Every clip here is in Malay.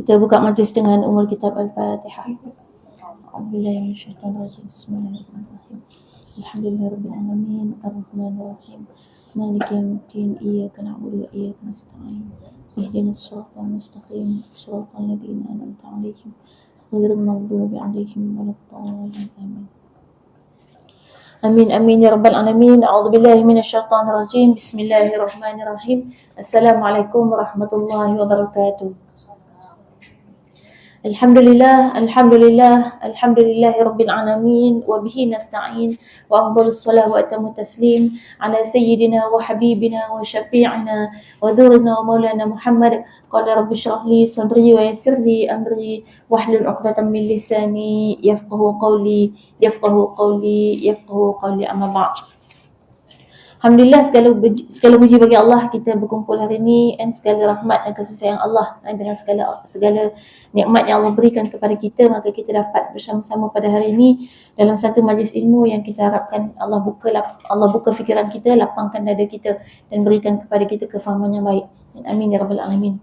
Kita buka majlis dengan Ummul Kitab Al-Fatihah. A'udzubillahi minasyaitonir rajim. Bismillahirrahmanirrahim. Alhamdulillahirabbil alamin, arrahmanir rahim. Maliki yaumiddin, iyyaka na'budu wa iyyaka nasta'in. Ihdinas siratal mustaqim, siratal ladzina an'amta 'alaihim, ghairil maghdubi 'alaihim waladdallin. Amin. Amin amin ya rabbal alamin. A'udzubillahi minasyaitonir rajim. Bismillahirrahmanirrahim. Assalamualaikum warahmatullahi wabarakatuh. Alhamdulillah, alhamdulillahi rabbil alamin, wa bihi nasta'in, wa afdhalus salat wa atammu taslim ala sayyidina wa habibina wa syafi'ina wa dhurina wa maulana Muhammad. Qala rabbi shrah li sadri wa yassir li amri wahlul 'uqdatam min lisani yafqahu qawli amma ba'd. Alhamdulillah, segala puji bagi Allah, kita berkumpul hari ini, dan segala rahmat dan kasih sayang Allah, dan dengan segala nikmat yang Allah berikan kepada kita, maka kita dapat bersama-sama pada hari ini dalam satu majlis ilmu yang kita harapkan Allah buka fikiran kita, lapangkan dada kita, dan berikan kepada kita kefahaman yang baik. Dan amin ya rabbal alamin.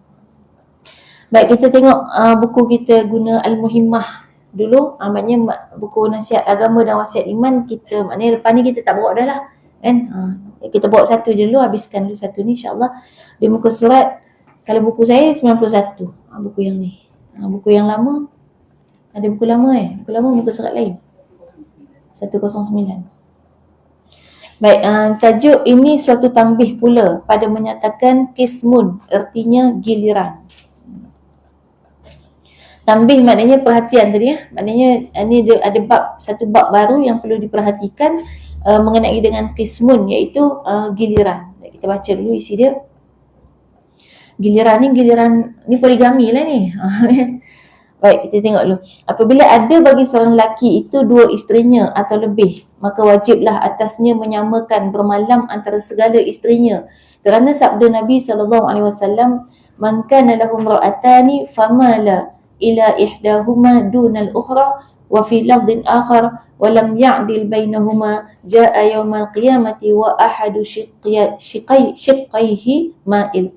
Baik, kita tengok buku kita guna Al-Muhimmah dulu, maknanya buku nasihat agama dan wasiat iman kita, maknanya lepas ni kita tak bawa dah lah kan. Kita bawa satu je dulu, habiskan dulu satu ni insya-Allah. Di muka surat, kalau buku saya 91, buku yang ni. Buku yang lama, ada buku lama buku lama muka surat lain 109. Baik, tajuk ini suatu tanbih pula pada menyatakan kismun, artinya giliran. Tanbih maknanya perhatian tadi maknanya ini ada satu bab baru yang perlu diperhatikan mengenai dengan kismun, iaitu giliran. Kita baca dulu isi dia. Giliran ni poligami lah ni. Baik, kita tengok dulu. Apabila ada bagi seorang lelaki itu dua isterinya atau lebih, maka wajiblah atasnya menyamakan bermalam antara segala isterinya. Kerana sabda Nabi SAW, "Man kana lahu imra'atani famala ila ihdahuma dunal ukhra wa fi lafdhin akhar wa lam ya'dil bainahuma jaa'a yaumal qiyamati wa ahadu shiqqaihi ma'il."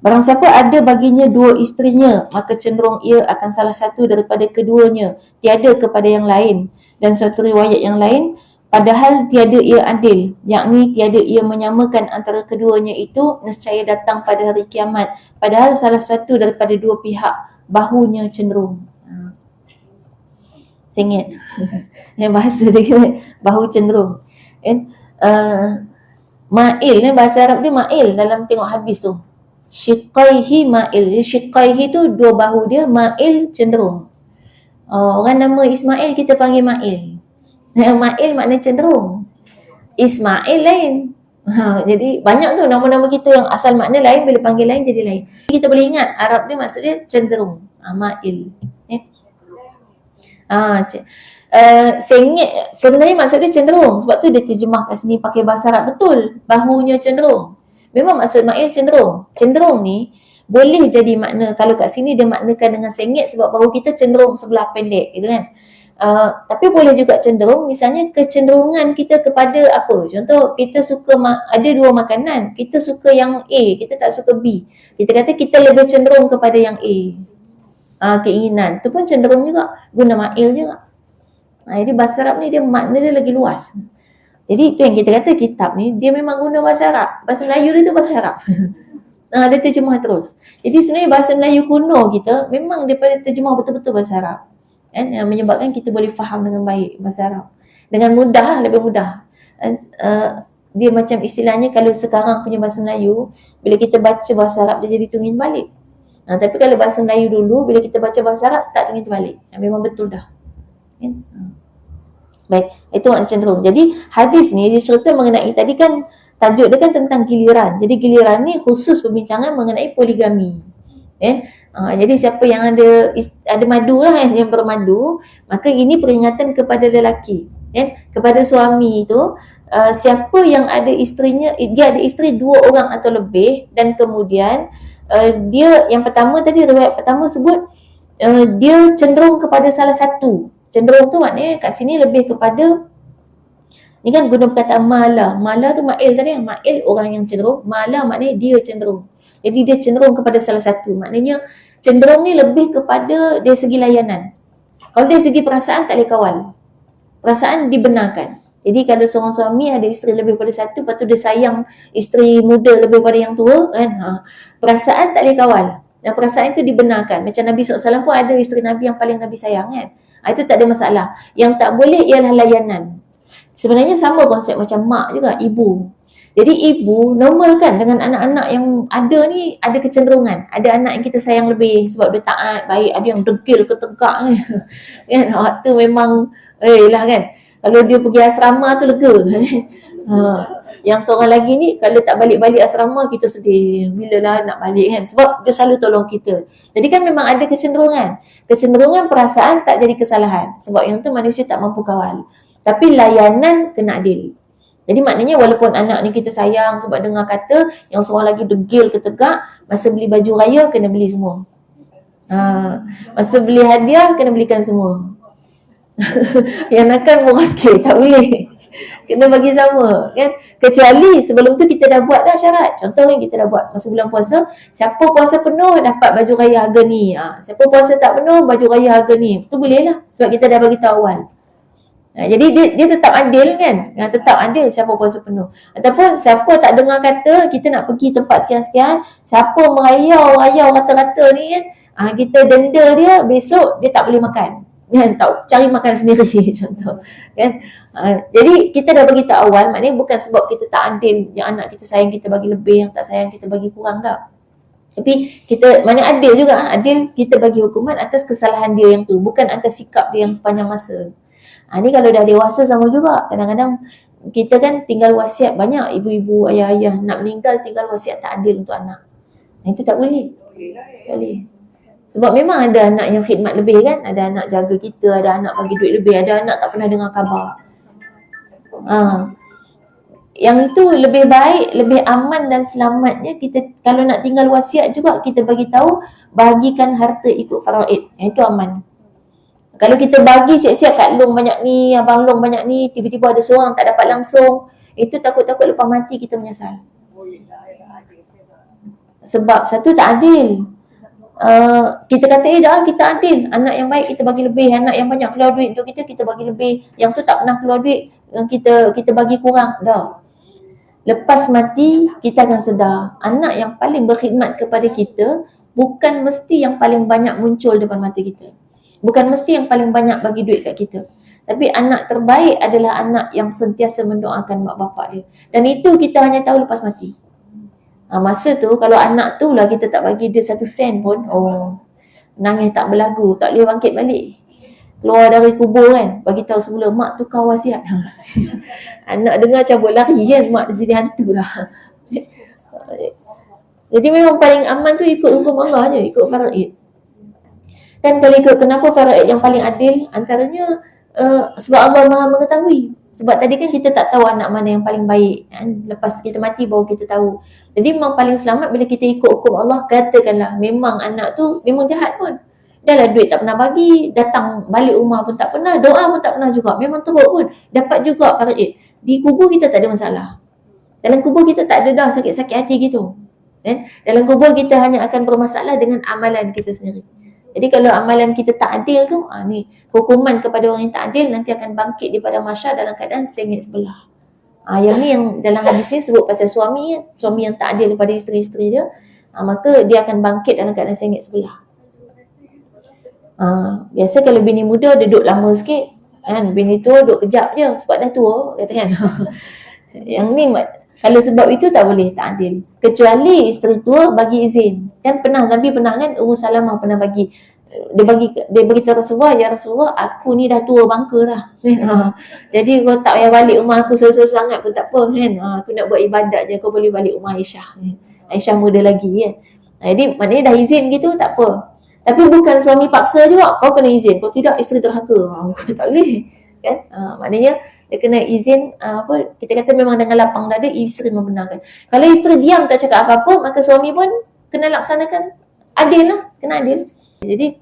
Barang siapa ada baginya dua isterinya, maka cenderung ia akan salah satu daripada keduanya, tiada kepada yang lain. Dan suatu riwayat yang lain, padahal tiada ia adil, yakni tiada ia menyamakan antara keduanya itu, nescaya datang pada hari kiamat, padahal salah satu daripada dua pihak bahunya cenderung. Sengit. Yang bahasa dia bahu cenderung. Ma'il ni bahasa Arab dia ma'il dalam tengok hadis tu. Shiqqaihi ma'il. Shiqqaihi tu dua bahu dia, ma'il cenderung. Orang nama Ismail kita panggil ma'il. Ma'il makna cenderung. Ismail lain. Jadi banyak tu nama-nama kita yang asal makna lain, bila panggil lain jadi lain. Kita boleh ingat Arab ni maksud dia cenderung. Ma'il. Sengit sebenarnya maksud dia cenderung, sebab tu dia terjemah kat sini pakai bahasa Arab betul, bahunya cenderung. Memang maksud ma'il cenderung. Cenderung ni boleh jadi makna, kalau kat sini dia maknakan dengan sengit sebab bahu kita cenderung sebelah pendek gitu kan. Tapi boleh juga cenderung, misalnya kecenderungan kita kepada apa. Contoh, kita suka ada dua makanan, kita suka yang A, kita tak suka B. Kita kata kita lebih cenderung kepada yang A. Keinginan tu pun cenderung juga, guna ma'il juga. Jadi bahasa Arab ni dia makna dia lagi luas. Jadi itu yang kita kata kitab ni dia memang guna bahasa Arab. Bahasa Melayu dia tu bahasa Arab. Dia terjemah terus. Jadi sebenarnya bahasa Melayu kuno kita memang daripada terjemah betul-betul bahasa Arab. Kan, yang menyebabkan kita boleh faham dengan baik bahasa Arab. Dengan mudah lah, lebih mudah. Dia macam istilahnya kalau sekarang punya bahasa Melayu, bila kita baca bahasa Arab dia jadi tungin balik. Tapi kalau bahasa Melayu dulu, bila kita baca bahasa Arab tak tungin terbalik. Memang betul dah. Kan? Baik, itu makna cenderung. Jadi hadis ni dia cerita mengenai, tadi kan tajuk dia kan tentang giliran. Jadi giliran ni khusus perbincangan mengenai poligami. Jadi siapa yang ada madu lah yang bermadu, maka ini peringatan kepada lelaki, kepada suami itu, siapa yang ada isterinya, dia ada isteri dua orang atau lebih, dan kemudian dia yang pertama tadi, riwayat pertama sebut dia cenderung kepada salah satu. Cenderung tu maknanya kat sini lebih kepada, ni kan guna perkataan mala. Mala tu ma'il tadi, ma'il orang yang cenderung, mala maknanya dia cenderung. Jadi dia cenderung kepada salah satu. Maknanya cenderung ni lebih kepada dari segi layanan. Kalau dari segi perasaan tak boleh kawal. Perasaan dibenarkan. Jadi kalau seorang suami ada isteri lebih pada satu, lepas tu dia sayang isteri muda lebih pada yang tua, kan? Perasaan tak boleh kawal. Dan perasaan itu dibenarkan. Macam Nabi SAW pun ada isteri Nabi yang paling Nabi sayang, kan? Itu tak ada masalah. Yang tak boleh ialah layanan. Sebenarnya sama konsep macam mak juga, ibu. Jadi ibu normal kan dengan anak-anak yang ada ni, ada kecenderungan. Ada anak yang kita sayang lebih sebab dia taat, baik. Ada yang degil ke tegak kan. Kan? Waktu memang lah kan. Kalau dia pergi asrama tu lega. Yang seorang lagi ni kalau tak balik-balik asrama kita sedih. Bilalah nak balik kan. Sebab dia selalu tolong kita. Jadi kan memang ada kecenderungan. Kecenderungan perasaan tak jadi kesalahan. Sebab yang tu manusia tak mampu kawal. Tapi layanan kena adil. Jadi maknanya walaupun anak ni kita sayang sebab dengar kata yang seorang lagi degil ke tegak, masa beli baju raya kena beli semua. Masa beli hadiah kena belikan semua. Yang nakkan murah sikit, tak boleh. Kena bagi sama, kan? Kecuali sebelum tu kita dah buat dah syarat. Contoh kan kita dah buat masa bulan puasa, siapa puasa penuh dapat baju raya harga ni. Siapa puasa tak penuh baju raya harga ni. Tu boleh lah sebab kita dah bagi tahu awal. Jadi dia tetap adil kan? Tetap adil siapa puasa penuh. Ataupun siapa tak dengar kata kita nak pergi tempat sekian-sekian, siapa merayau rata-rata ni kan, kita denda dia, besok dia tak boleh makan. Kan, tak cari makan sendiri contoh kan. Jadi kita dah bagi tahu awal, maknanya bukan sebab kita tak adil, yang anak kita sayang kita bagi lebih, yang tak sayang kita bagi kurang tak. Tapi kita maknanya adil juga, adil kita bagi hukuman atas kesalahan dia yang tu, bukan atas sikap dia yang sepanjang masa. Ni kalau dah dewasa sama juga. Kadang-kadang kita kan tinggal wasiat, banyak ibu-ibu, ayah-ayah nak meninggal tinggal wasiat tak adil untuk anak. Itu tak boleh. Tak boleh. Sebab memang ada anak yang khidmat lebih kan, ada anak jaga kita, ada anak bagi duit lebih, ada anak tak pernah dengar khabar. Yang itu lebih baik, lebih aman dan selamatnya kita kalau nak tinggal wasiat juga kita bagi tahu bagikan harta ikut faraid. Itu aman. Kalau kita bagi siap-siap kat Long banyak ni, abang Long banyak ni, tiba-tiba ada seorang tak dapat langsung, itu takut-takut lepas mati kita menyesal. Sebab satu tak adil. Kita kata dah kita adil, anak yang baik kita bagi lebih, anak yang banyak keluar duit untuk kita bagi lebih, yang tu tak pernah keluar duit kita bagi kurang. Dah lepas mati kita akan sedar anak yang paling berkhidmat kepada kita bukan mesti yang paling banyak muncul depan mata kita, bukan mesti yang paling banyak bagi duit kat kita, tapi anak terbaik adalah anak yang sentiasa mendoakan mak bapak dia. Dan itu kita hanya tahu lepas mati. Masa tu kalau anak tu lah kita tak bagi dia 1 sen pun, nangis tak berlagu, tak boleh bangkit balik. Keluar dari kubur kan, bagi tahu semula mak tukar wasiat. Anak dengar cabut lari kan, mak jadi hantu lah. Jadi memang paling aman tu ikut hukum Allah je, ikut faraid. Kan kalau ikut kenapa faraid yang paling adil, antaranya sebab Allah Maha mengetahui. Sebab tadi kan kita tak tahu anak mana yang paling baik kan? Lepas kita mati baru kita tahu. Jadi memang paling selamat bila kita ikut hukum Allah. Katakanlah memang anak tu memang jahat pun, dah lah duit tak pernah bagi, datang balik rumah pun tak pernah, doa pun tak pernah juga, memang teruk pun, dapat juga faraid. Di kubur kita tak ada masalah. Dalam kubur kita tak ada dah sakit-sakit hati gitu kan? Dalam kubur kita hanya akan bermasalah dengan amalan kita sendiri. Jadi kalau amalan kita tak adil tu, ni hukuman kepada orang yang tak adil nanti akan bangkit di pada mahsyar dalam keadaan sengit sebelah. Yang ni yang dalam hadis ni sebut pasal suami kan, suami yang tak adil kepada isteri-isteri dia, maka dia akan bangkit dalam keadaan sengit sebelah. Biasa kalau bini muda dia duduk lama sikit kan, bini tua duduk kejap je sebab dah tua kata kan. Yang ni kalau sebab itu tak boleh, tak adil. Kecuali isteri tua bagi izin. Kan pernah Nabi pernah kan, Ummu Salamah pernah bagi, dia beritahu Rasulullah, ya Rasulullah aku ni dah tua bangka dah. Jadi kau tak payah balik rumah aku seru-seru sangat pun tak apa kan. Aku nak buat ibadat je, kau boleh balik rumah Aisyah. Aisyah muda lagi kan. Jadi maknanya dah izin gitu tak apa. Tapi bukan suami paksa juga, kau kena izin. Kalau tidak isteri derhaka. Tak boleh kan. Maknanya dia kena izin, kita kata memang dengan lapang dada isteri membenarkan. Kalau isteri diam tak cakap apa-apa, maka suami pun kena laksanakan adil lah, kena adil. Jadi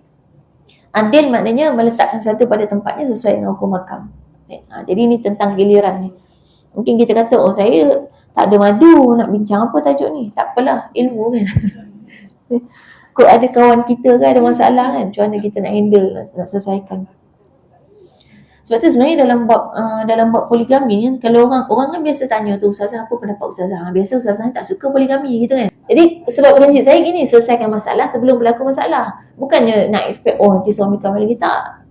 adil maknanya meletakkan sesuatu pada tempatnya sesuai dengan hukum hakam. Jadi ini tentang giliran ni. Mungkin kita kata, saya tak ada madu nak bincang apa tajuk ni. Tak apalah, ilmu kan. Kok ada kawan kita kan ada masalah kan, macam mana kita nak handle, nak selesaikan. Sebab tu sebenarnya dalam bab poligami kan, kalau orang kan biasa tanya tu, ustazah apa pendapat ustazah? Biasa ustazah tak suka poligami gitu kan. Jadi sebab prinsip saya gini, selesaikan masalah sebelum berlaku masalah. Bukannya nak expect nanti suami kami lagi, tak.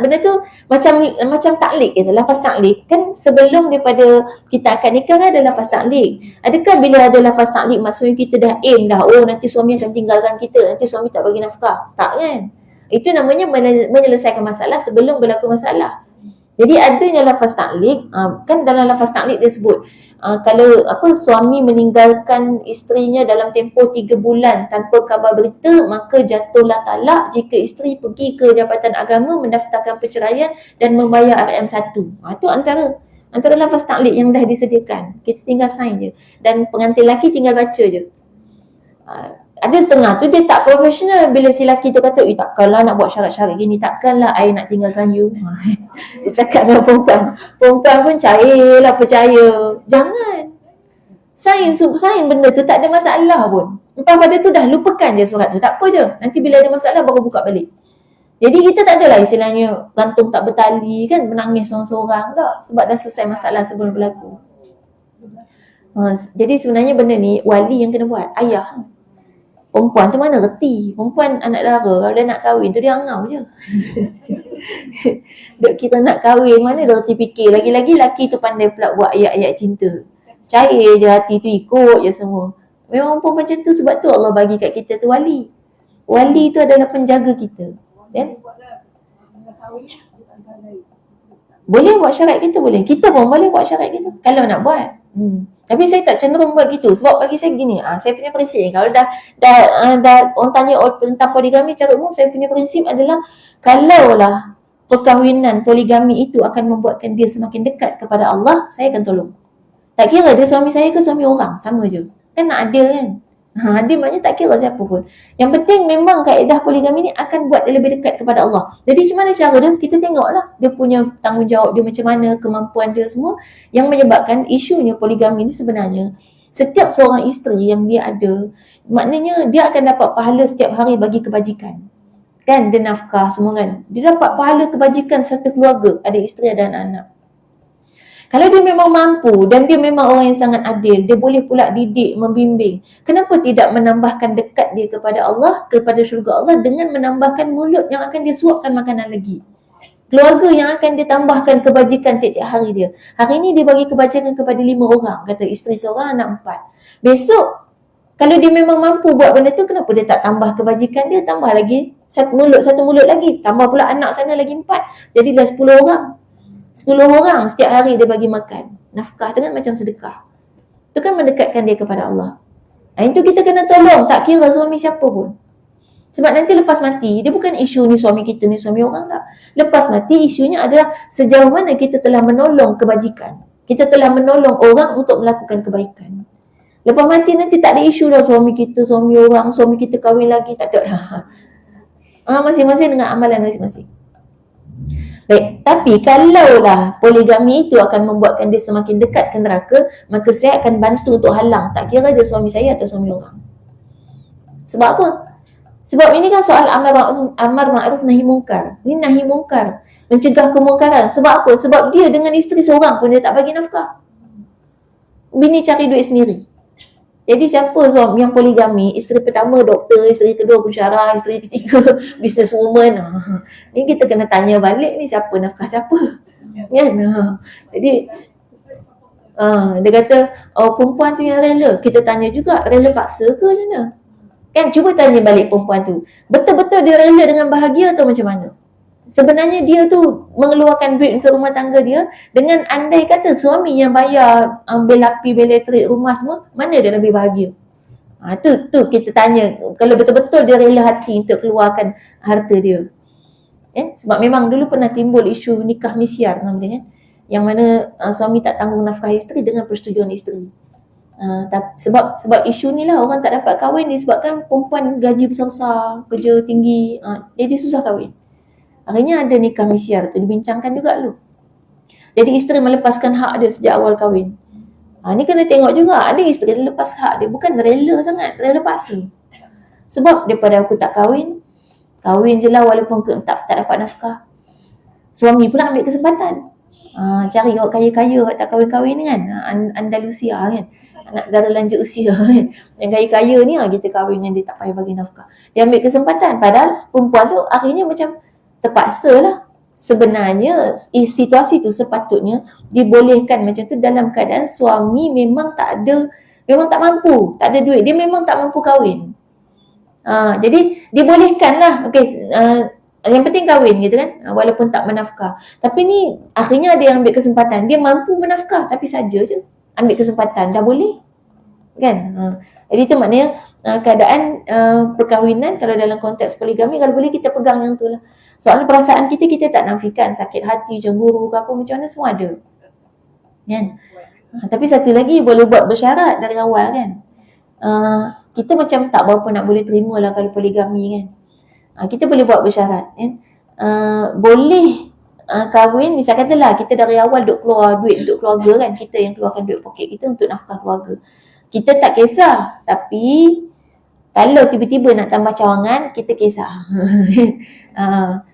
Benda tu macam taklik gitu, lafaz taklik kan, sebelum daripada kita akan nikah kan ada lafaz taklik. Adakah bila ada lafaz taklik maksudnya kita dah aim dah, nanti suami akan tinggalkan kita, nanti suami tak bagi nafkah? Tak kan? Itu namanya menyelesaikan masalah sebelum berlaku masalah. Jadi adanya lafaz taklik, kan dalam lafaz taklik dia sebut kalau suami meninggalkan isterinya dalam tempoh 3 bulan tanpa khabar berita, maka jatuhlah talak jika isteri pergi ke Jabatan Agama mendaftarkan perceraian dan membayar RM1. Itu antara lafaz taklik yang dah disediakan. Kita tinggal sign je dan pengantin lelaki tinggal baca je. Ada setengah tu dia tak profesional. Bila si lelaki tu kata, takkanlah nak buat syarat-syarat gini, takkanlah I nak tinggalkan you. Dia cakap dengan perempuan. Perempuan pun percaya. Jangan. Sign benda tu, tak ada masalah pun. Lepas pada tu dah lupakan je surat tu. Tak apa je. Nanti bila ada masalah baru buka balik. Jadi kita tak adalah istilahnya gantung tak bertali kan, menangis seorang-seorang tak. Sebab dah selesai masalah sebelum berlaku. Jadi sebenarnya benda ni wali yang kena buat, ayah. Perempuan tu mana reti. Perempuan anak dara, kalau dia nak kahwin tu dia angau je. Duk kita nak kahwin, mana dia reti fikir. Lagi-lagi lelaki tu pandai pula buat ayat-ayat cinta. Cair je hati tu, ikut je semua. Memang pun macam tu, sebab tu Allah bagi kat kita tu wali. Wali tu adalah penjaga kita. Kan? Boleh buat syarat kita, boleh. Kita pun boleh buat syarat kita kalau nak buat. Tapi saya tak cenderung buat gitu. Sebab bagi saya gini, saya punya prinsip ni, kalau dah orang tanya tentang poligami secara umum, saya punya prinsip adalah kalaulah perkahwinan poligami itu akan membuatkan dia semakin dekat kepada Allah, saya akan tolong. Tak kira dia suami saya ke suami orang, sama je. Kan nak adil kan? Adil maknanya tak kira siapa pun. Yang penting memang kaedah poligami ni akan buat dia lebih dekat kepada Allah. Jadi macam mana cara dia? Kita tengoklah dia punya tanggungjawab dia macam mana, kemampuan dia semua, yang menyebabkan isunya poligami ni sebenarnya setiap seorang isteri yang dia ada, maknanya dia akan dapat pahala setiap hari bagi kebajikan. Kan dia nafkah semua kan. Dia dapat pahala kebajikan satu keluarga, ada isteri ada anak-anak. Kalau dia memang mampu dan dia memang orang yang sangat adil, dia boleh pula didik, membimbing. Kenapa tidak menambahkan dekat dia kepada Allah, kepada syurga Allah dengan menambahkan mulut yang akan dia suapkan makanan lagi. Keluarga yang akan dia tambahkan kebajikan tiap-tiap hari dia. Hari ni dia bagi kebajikan kepada 5 orang, kata isteri seorang, anak 4. Besok, kalau dia memang mampu buat benda tu, kenapa dia tak tambah kebajikan dia, tambah lagi satu mulut lagi, tambah pula anak sana lagi 4. Jadilah 10 orang. 10 orang setiap hari dia bagi makan. Nafkah tu kan macam sedekah. Itu kan mendekatkan dia kepada Allah. Itu kita kena tolong, tak kira suami siapa pun. Sebab nanti lepas mati, dia bukan isu ni suami kita ni suami orang tak. Lepas mati isunya adalah sejauh mana kita telah menolong kebajikan. Kita telah menolong orang untuk melakukan kebaikan. Lepas mati nanti tak ada isu dah suami kita, suami orang, suami kita kahwin lagi, tak ada dah. Masing-masing dengan amalan masing-masing. Baik, tapi kalaulah poligami itu akan membuatkan dia semakin dekat ke neraka, maka saya akan bantu untuk halang, tak kira dia suami saya atau suami orang. Sebab apa? Sebab ini kan soal amar ma'ruf nahi mungkar. Ini nahi mungkar, mencegah kemungkaran. Sebab apa? Sebab dia dengan isteri seorang pun dia tak bagi nafkah. Bini cari duit sendiri. Jadi siapa suami yang poligami, isteri pertama doktor, isteri kedua pensyarah, isteri ketiga businesswoman. Ni kita kena tanya balik ni siapa nafkah siapa. Kan? Jadi dia kata perempuan tu yang rela. Kita tanya juga, rela paksa ke macam mana? Kan cuba tanya balik perempuan tu. Betul-betul dia rela dengan bahagia atau macam mana? Sebenarnya dia tu mengeluarkan duit untuk rumah tangga dia, dengan andai kata suami yang bayar bil api, bil elektrik, rumah semua, mana dia lebih bahagia? Tu kita tanya, kalau betul-betul dia rela hati untuk keluarkan harta dia. Sebab memang dulu pernah timbul isu nikah misyar nama dia, kan? Yang mana suami tak tanggung nafkah isteri dengan persetujuan isteri. Sebab isu ni lah orang tak dapat kahwin disebabkan perempuan gaji besar-besar, kerja tinggi, jadi susah kahwin. Akhirnya ada nikah misyar tu dibincangkan juga dulu. Jadi isteri melepaskan hak dia sejak awal kahwin. Ni kena tengok juga, ada isteri dia lepas hak dia, bukan rela sangat, rela paksa. Sebab daripada aku tak kahwin je lah walaupun aku tak dapat nafkah. Suami pula ambil kesempatan. Cari orang kaya-kaya tak kahwin-kahwin kan. Andalusia kan. Anak negara lanjut usia kan. Yang kaya-kaya ni kita kahwin dengan dia tak payah bagi nafkah. Dia ambil kesempatan. Padahal perempuan tu akhirnya macam terpaksa lah. Sebenarnya situasi tu sepatutnya dibolehkan macam tu dalam keadaan suami memang tak mampu, tak ada duit, dia memang tak mampu kahwin. Jadi dibolehkan lah. Yang penting kahwin gitu kan, walaupun tak menafkah. Tapi ni akhirnya ada yang ambil kesempatan, dia mampu menafkah tapi saja je ambil kesempatan, dah boleh kan. Jadi tu maknanya keadaan perkahwinan kalau dalam konteks poligami, kalau boleh kita pegang yang tu lah. Soal perasaan kita tak nafikan, sakit hati, cemburu ke apa macam mana semua ada kan. Tapi satu lagi boleh buat bersyarat dari awal kan. Kita macam tak berapa nak boleh terima lah kalau poligami kan. Kita boleh buat bersyarat kan. Boleh kahwin, misal katalah kita dari awal duk keluar duit untuk keluarga kan, kita yang keluarkan duit poket kita untuk nafkah keluarga, kita tak kisah. Tapi kalau tiba-tiba nak tambah cawangan, kita kisah.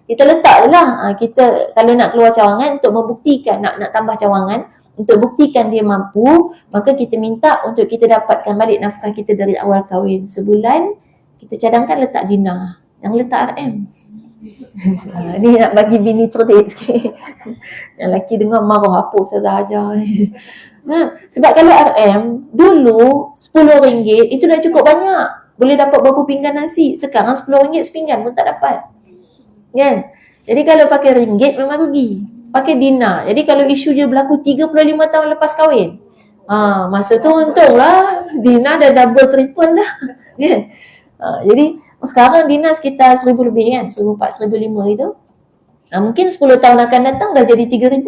Kita letak je lah. Kita kalau nak keluar cawangan untuk membuktikan nak tambah cawangan, untuk buktikan dia mampu, maka kita minta untuk kita dapatkan balik nafkah kita dari awal kahwin. Sebulan kita cadangkan letak dina, yang letak RM. Ni nak bagi bini cerdik sikit. Yang lelaki dengar marah, apa Ustazah ajar. Sebab kalau RM dulu RM10 itu dah cukup banyak, boleh dapat berapa pinggan nasi. Sekarang RM10 sepinggan pun tak dapat kan. Jadi kalau pakai ringgit memang rugi. Pakai dinar, jadi kalau isu je berlaku 35 tahun lepas kahwin, masa tu untunglah dinar dah double triple dah kan. Jadi sekarang dinar sekitar 1,000 lebih kan, 1,400, 1,500 itu. Mungkin 10 tahun akan datang dah jadi 3,000.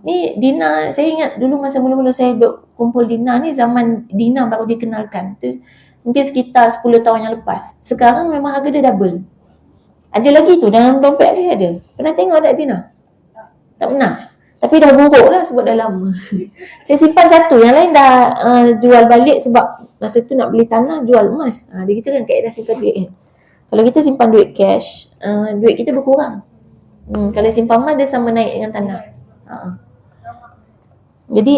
Ni dinar, saya ingat dulu masa mula-mula saya kumpul dinar ni, zaman dinar baru dikenalkan tu, mungkin sekitar 10 tahun yang lepas. Sekarang memang harga dia double. Ada lagi tu dalam dompet saya ada. Pernah tengok tak dinar? Tak pernah. Tapi dah buruk lah sebab dah lama. Saya simpan satu, yang lain dah jual balik sebab masa tu nak beli tanah, jual emas. Dia kita kan kaedah simpan duit kan. Kalau kita simpan duit cash, duit kita berkurang. Kalau simpan emas dia sama naik dengan tanah. Jadi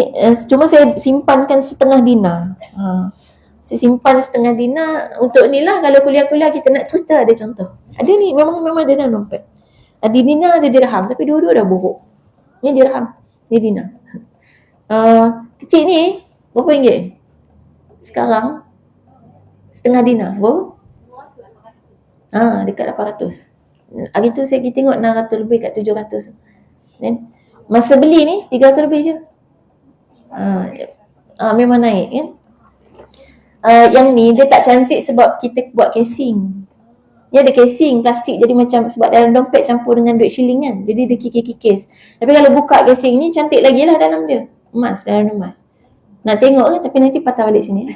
cuma saya simpankan setengah dinar. Saya simpan setengah dinar untuk ni lah, kalau kuliah-kuliah kita nak cerita ada contoh. Ada ni memang ada dalam dompet. Ada dinar, ada dirham, tapi dua-dua dah buruk. Ni dirham, ni dinar. Kecil ni berapa ringgit? Sekarang setengah dinar berapa? Dekat 800. Hari tu saya pergi tengok 600 lebih kat 700. Then masa beli ni 300 lebih je. Memang naik kan. Yang ni dia tak cantik sebab kita buat casing. Dia ada casing plastik, jadi macam sebab dalam dompet campur dengan duit shilling kan, jadi dia kikis-kikis. Tapi kalau buka casing ni cantik lagi lah dalam dia. Emas, dalam dia emas. Nak tengok kan, tapi nanti patah balik sini.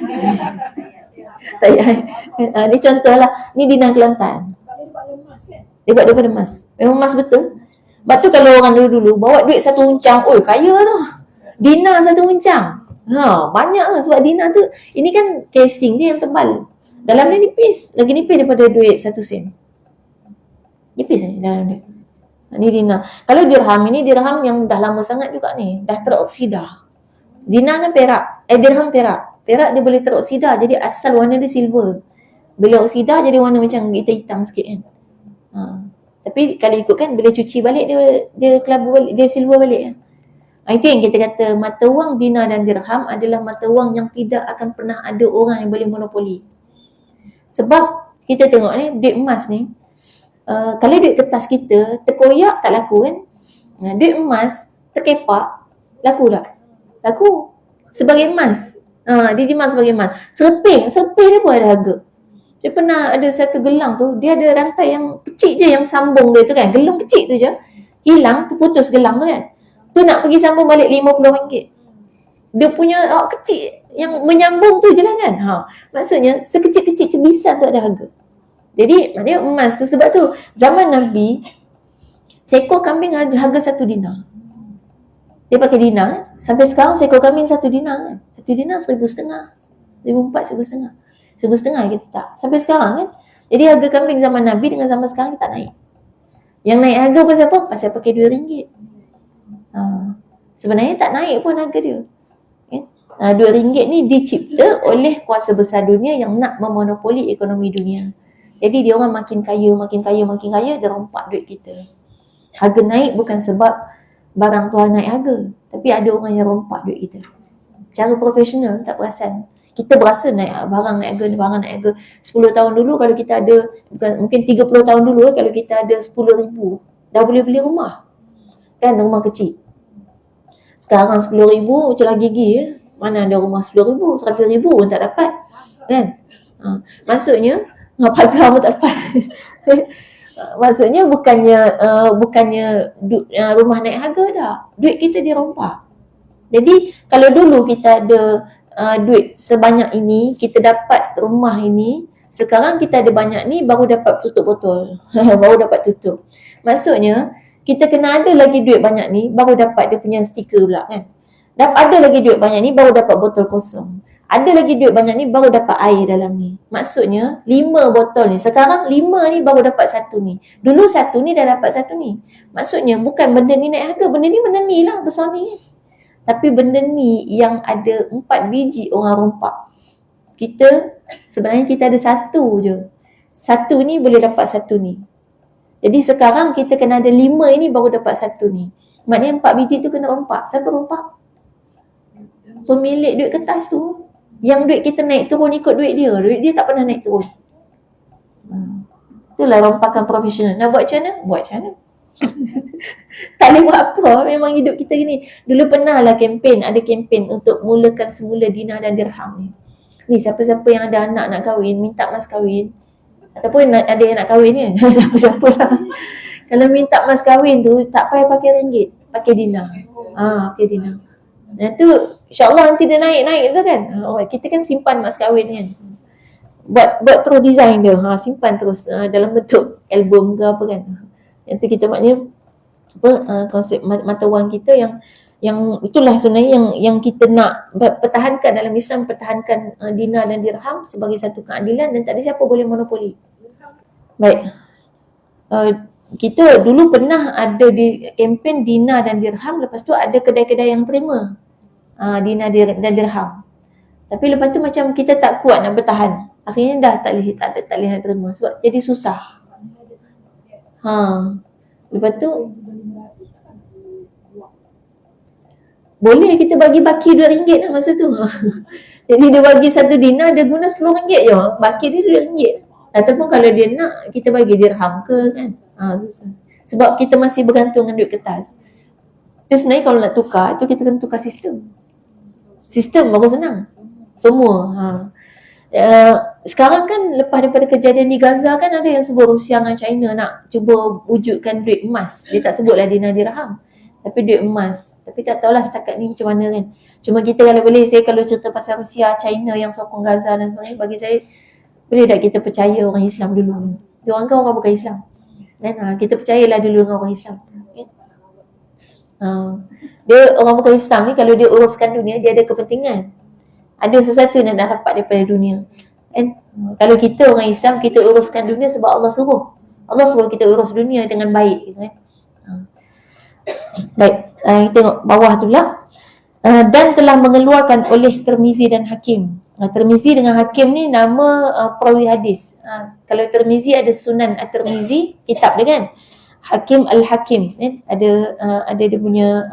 Tak payah. Ni contoh lah. Ni dinar Kelantan. Dia buat daripada emas. Memang emas betul. Sebab tu kalau orang dulu-dulu bawa duit satu uncang, kaya tu. Dinar satu uncang. Banyak lah sebab dinar tu, ini kan casing dia yang tebal. Dalam dia nipis, lagi nipis daripada duit 1 sen. Nipis saja dalam dia. Ni dinar. Kalau dirham, ini dirham yang dah lama sangat juga ni, dah teroksida. Dinar kan perak, dirham perak. Perak dia boleh teroksida, jadi asal warna dia silver. Bila oksida jadi warna macam hitam-hitam sikit kan. Tapi kalau ikutkan bila cuci balik dia kelabu balik, dia silver balik kan. Itu yang kita kata mata wang dinar dan dirham adalah mata wang yang tidak akan pernah ada orang yang boleh monopoli. Sebab kita tengok ni, duit emas ni, kalau duit kertas kita terkoyak tak laku kan. Duit emas terkepak, laku tak? Laku. Sebagai emas. Dia dimas sebagai emas. Serping dia pun ada harga. Saya pernah ada satu gelang tu, dia ada rantai yang kecil je yang sambung dia tu kan. Gelang kecil tu je. Hilang, terputus gelang tu kan. Tu nak pergi sambung balik RM50. Dia punya kecil yang menyambung tu je lah kan. Maksudnya sekecil-kecil cebisan tu ada harga. Jadi maknanya emas tu, sebab tu zaman Nabi seekor kambing harga 1 dinar. Dia pakai dinar. Sampai sekarang seekor kambing 1 dinar kan. 1 dinar 1,500, 1,400, 1,500. RM1,500 kita tak. Sampai sekarang kan. Jadi harga kambing zaman Nabi dengan zaman sekarang kita tak naik. Yang naik harga pasal apa? Pasal pakai RM2. Sebenarnya tak naik pun harga dia. RM2 ni dicipta oleh kuasa besar dunia yang nak memonopoli ekonomi dunia. Jadi dia orang makin kaya, dia rompak duit kita. Harga naik bukan sebab barang tuan naik harga, tapi ada orang yang rompak duit kita. Cara profesional tak perasan. Kita berasa barang naik harga 10 tahun dulu kalau kita ada, mungkin 30 tahun dulu kalau kita ada 10,000 dah boleh beli rumah. Kan rumah kecil. Sekarang 10,000 celah gigi mana ada rumah 10,000, 100,000 pun tak dapat. Kan? Maksudnya pagar pun tak dapat. Maksudnya bukannya rumah naik harga dah. Duit kita dirompak. Jadi kalau dulu kita ada duit sebanyak ini, kita dapat rumah ini, sekarang kita ada banyak ni baru dapat tutup botol. Baru dapat tutup. Maksudnya kita kena ada lagi duit banyak ni baru dapat dia punya stiker pula kan. Ada lagi duit banyak ni baru dapat botol kosong. Ada lagi duit banyak ni baru dapat air dalam ni. Maksudnya 5 botol ni. Sekarang 5 ni baru dapat 1 ni. Dulu 1 ni dah dapat 1 ni. Maksudnya bukan benda ni naik harga. Benda ni lah besar ni. Tapi benda ni yang ada 4 biji orang rompak. Sebenarnya kita ada 1 je. 1 ni boleh dapat 1 ni. Jadi sekarang kita kena ada 5 ni baru dapat 1 ni. Maknanya 4 biji tu kena rompak. Siapa rompak? Pemilik duit kertas tu. Yang duit kita naik turun ikut duit dia. Duit dia tak pernah naik turun. Itulah rompakan profesional. Nak buat macam mana? Buat macam mana? Tak boleh buat apa. Memang hidup kita gini. Dulu pernah lah kempen. Ada kempen untuk mulakan semula dinar dan dirham ni. Ni siapa-siapa yang ada anak nak kahwin, minta mas kahwin. Ataupun ada yang nak kahwin ni. Siapa-siapa lah. Kalau minta mas kahwin tu, tak payah pakai ringgit. Pakai dinar. Pakai dinar. Dan tu insyaAllah nanti dia naik-naik tu kan. Kita kan simpan mas kahwin kan. Buat terus design dia. Simpan terus dalam bentuk album ke apa kan. Yang tu kita maknanya konsep mata wang kita yang itulah sebenarnya yang kita nak pertahankan dalam Islam, pertahankan dinar dan dirham sebagai satu keadilan dan tak ada siapa boleh monopoli. Baik. Kita dulu pernah ada di kempen dinar dan dirham, lepas tu ada kedai-kedai yang terima dinar dan dirham. Tapi lepas tu macam kita tak kuat nak bertahan. Akhirnya dah tak boleh nak terima sebab jadi susah. Lepas tu boleh kita bagi baki RM2 lah masa tu. Jadi dia bagi 1 dinar, dia guna RM10 je. Baki dia RM2. Ataupun kalau dia nak, kita bagi dirham ke kan. Susah. Sebab kita masih bergantung dengan duit kertas. Jadi sebenarnya kalau nak tukar, itu kita kena tukar sistem. Sistem baru senang. Semua. Sekarang kan lepas daripada kejadian di Gaza kan ada yang sebut Rusia dengan China nak cuba wujudkan duit emas. Dia tak sebutlah dinar dirham. Tapi duit emas. Tapi tak tahulah setakat ni macam mana kan. Cuma kita kalau boleh, saya kalau cerita pasal Rusia, China yang sokong Gaza dan sebagainya, bagi saya, boleh tak kita percaya orang Islam dulu? Dia orang kan orang bukan Islam. Kan? Kita percayalah dulu dengan orang Islam. Okay? Dia orang bukan Islam ni, kalau dia uruskan dunia, dia ada kepentingan. Ada sesuatu yang nak dapat daripada dunia. Kan? Kalau kita orang Islam, kita uruskan dunia sebab Allah suruh. Allah suruh kita urus dunia dengan baik. Gitu, kan? Baik, kita tengok bawah tu lah. Dan telah mengeluarkan oleh Tirmizi dan Hakim. Tirmizi dengan Hakim ni nama perawi hadis. Kalau Tirmizi ada Sunan At-Tirmizi, kitab dia kan. Hakim Al-Hakim kan? Ada dia punya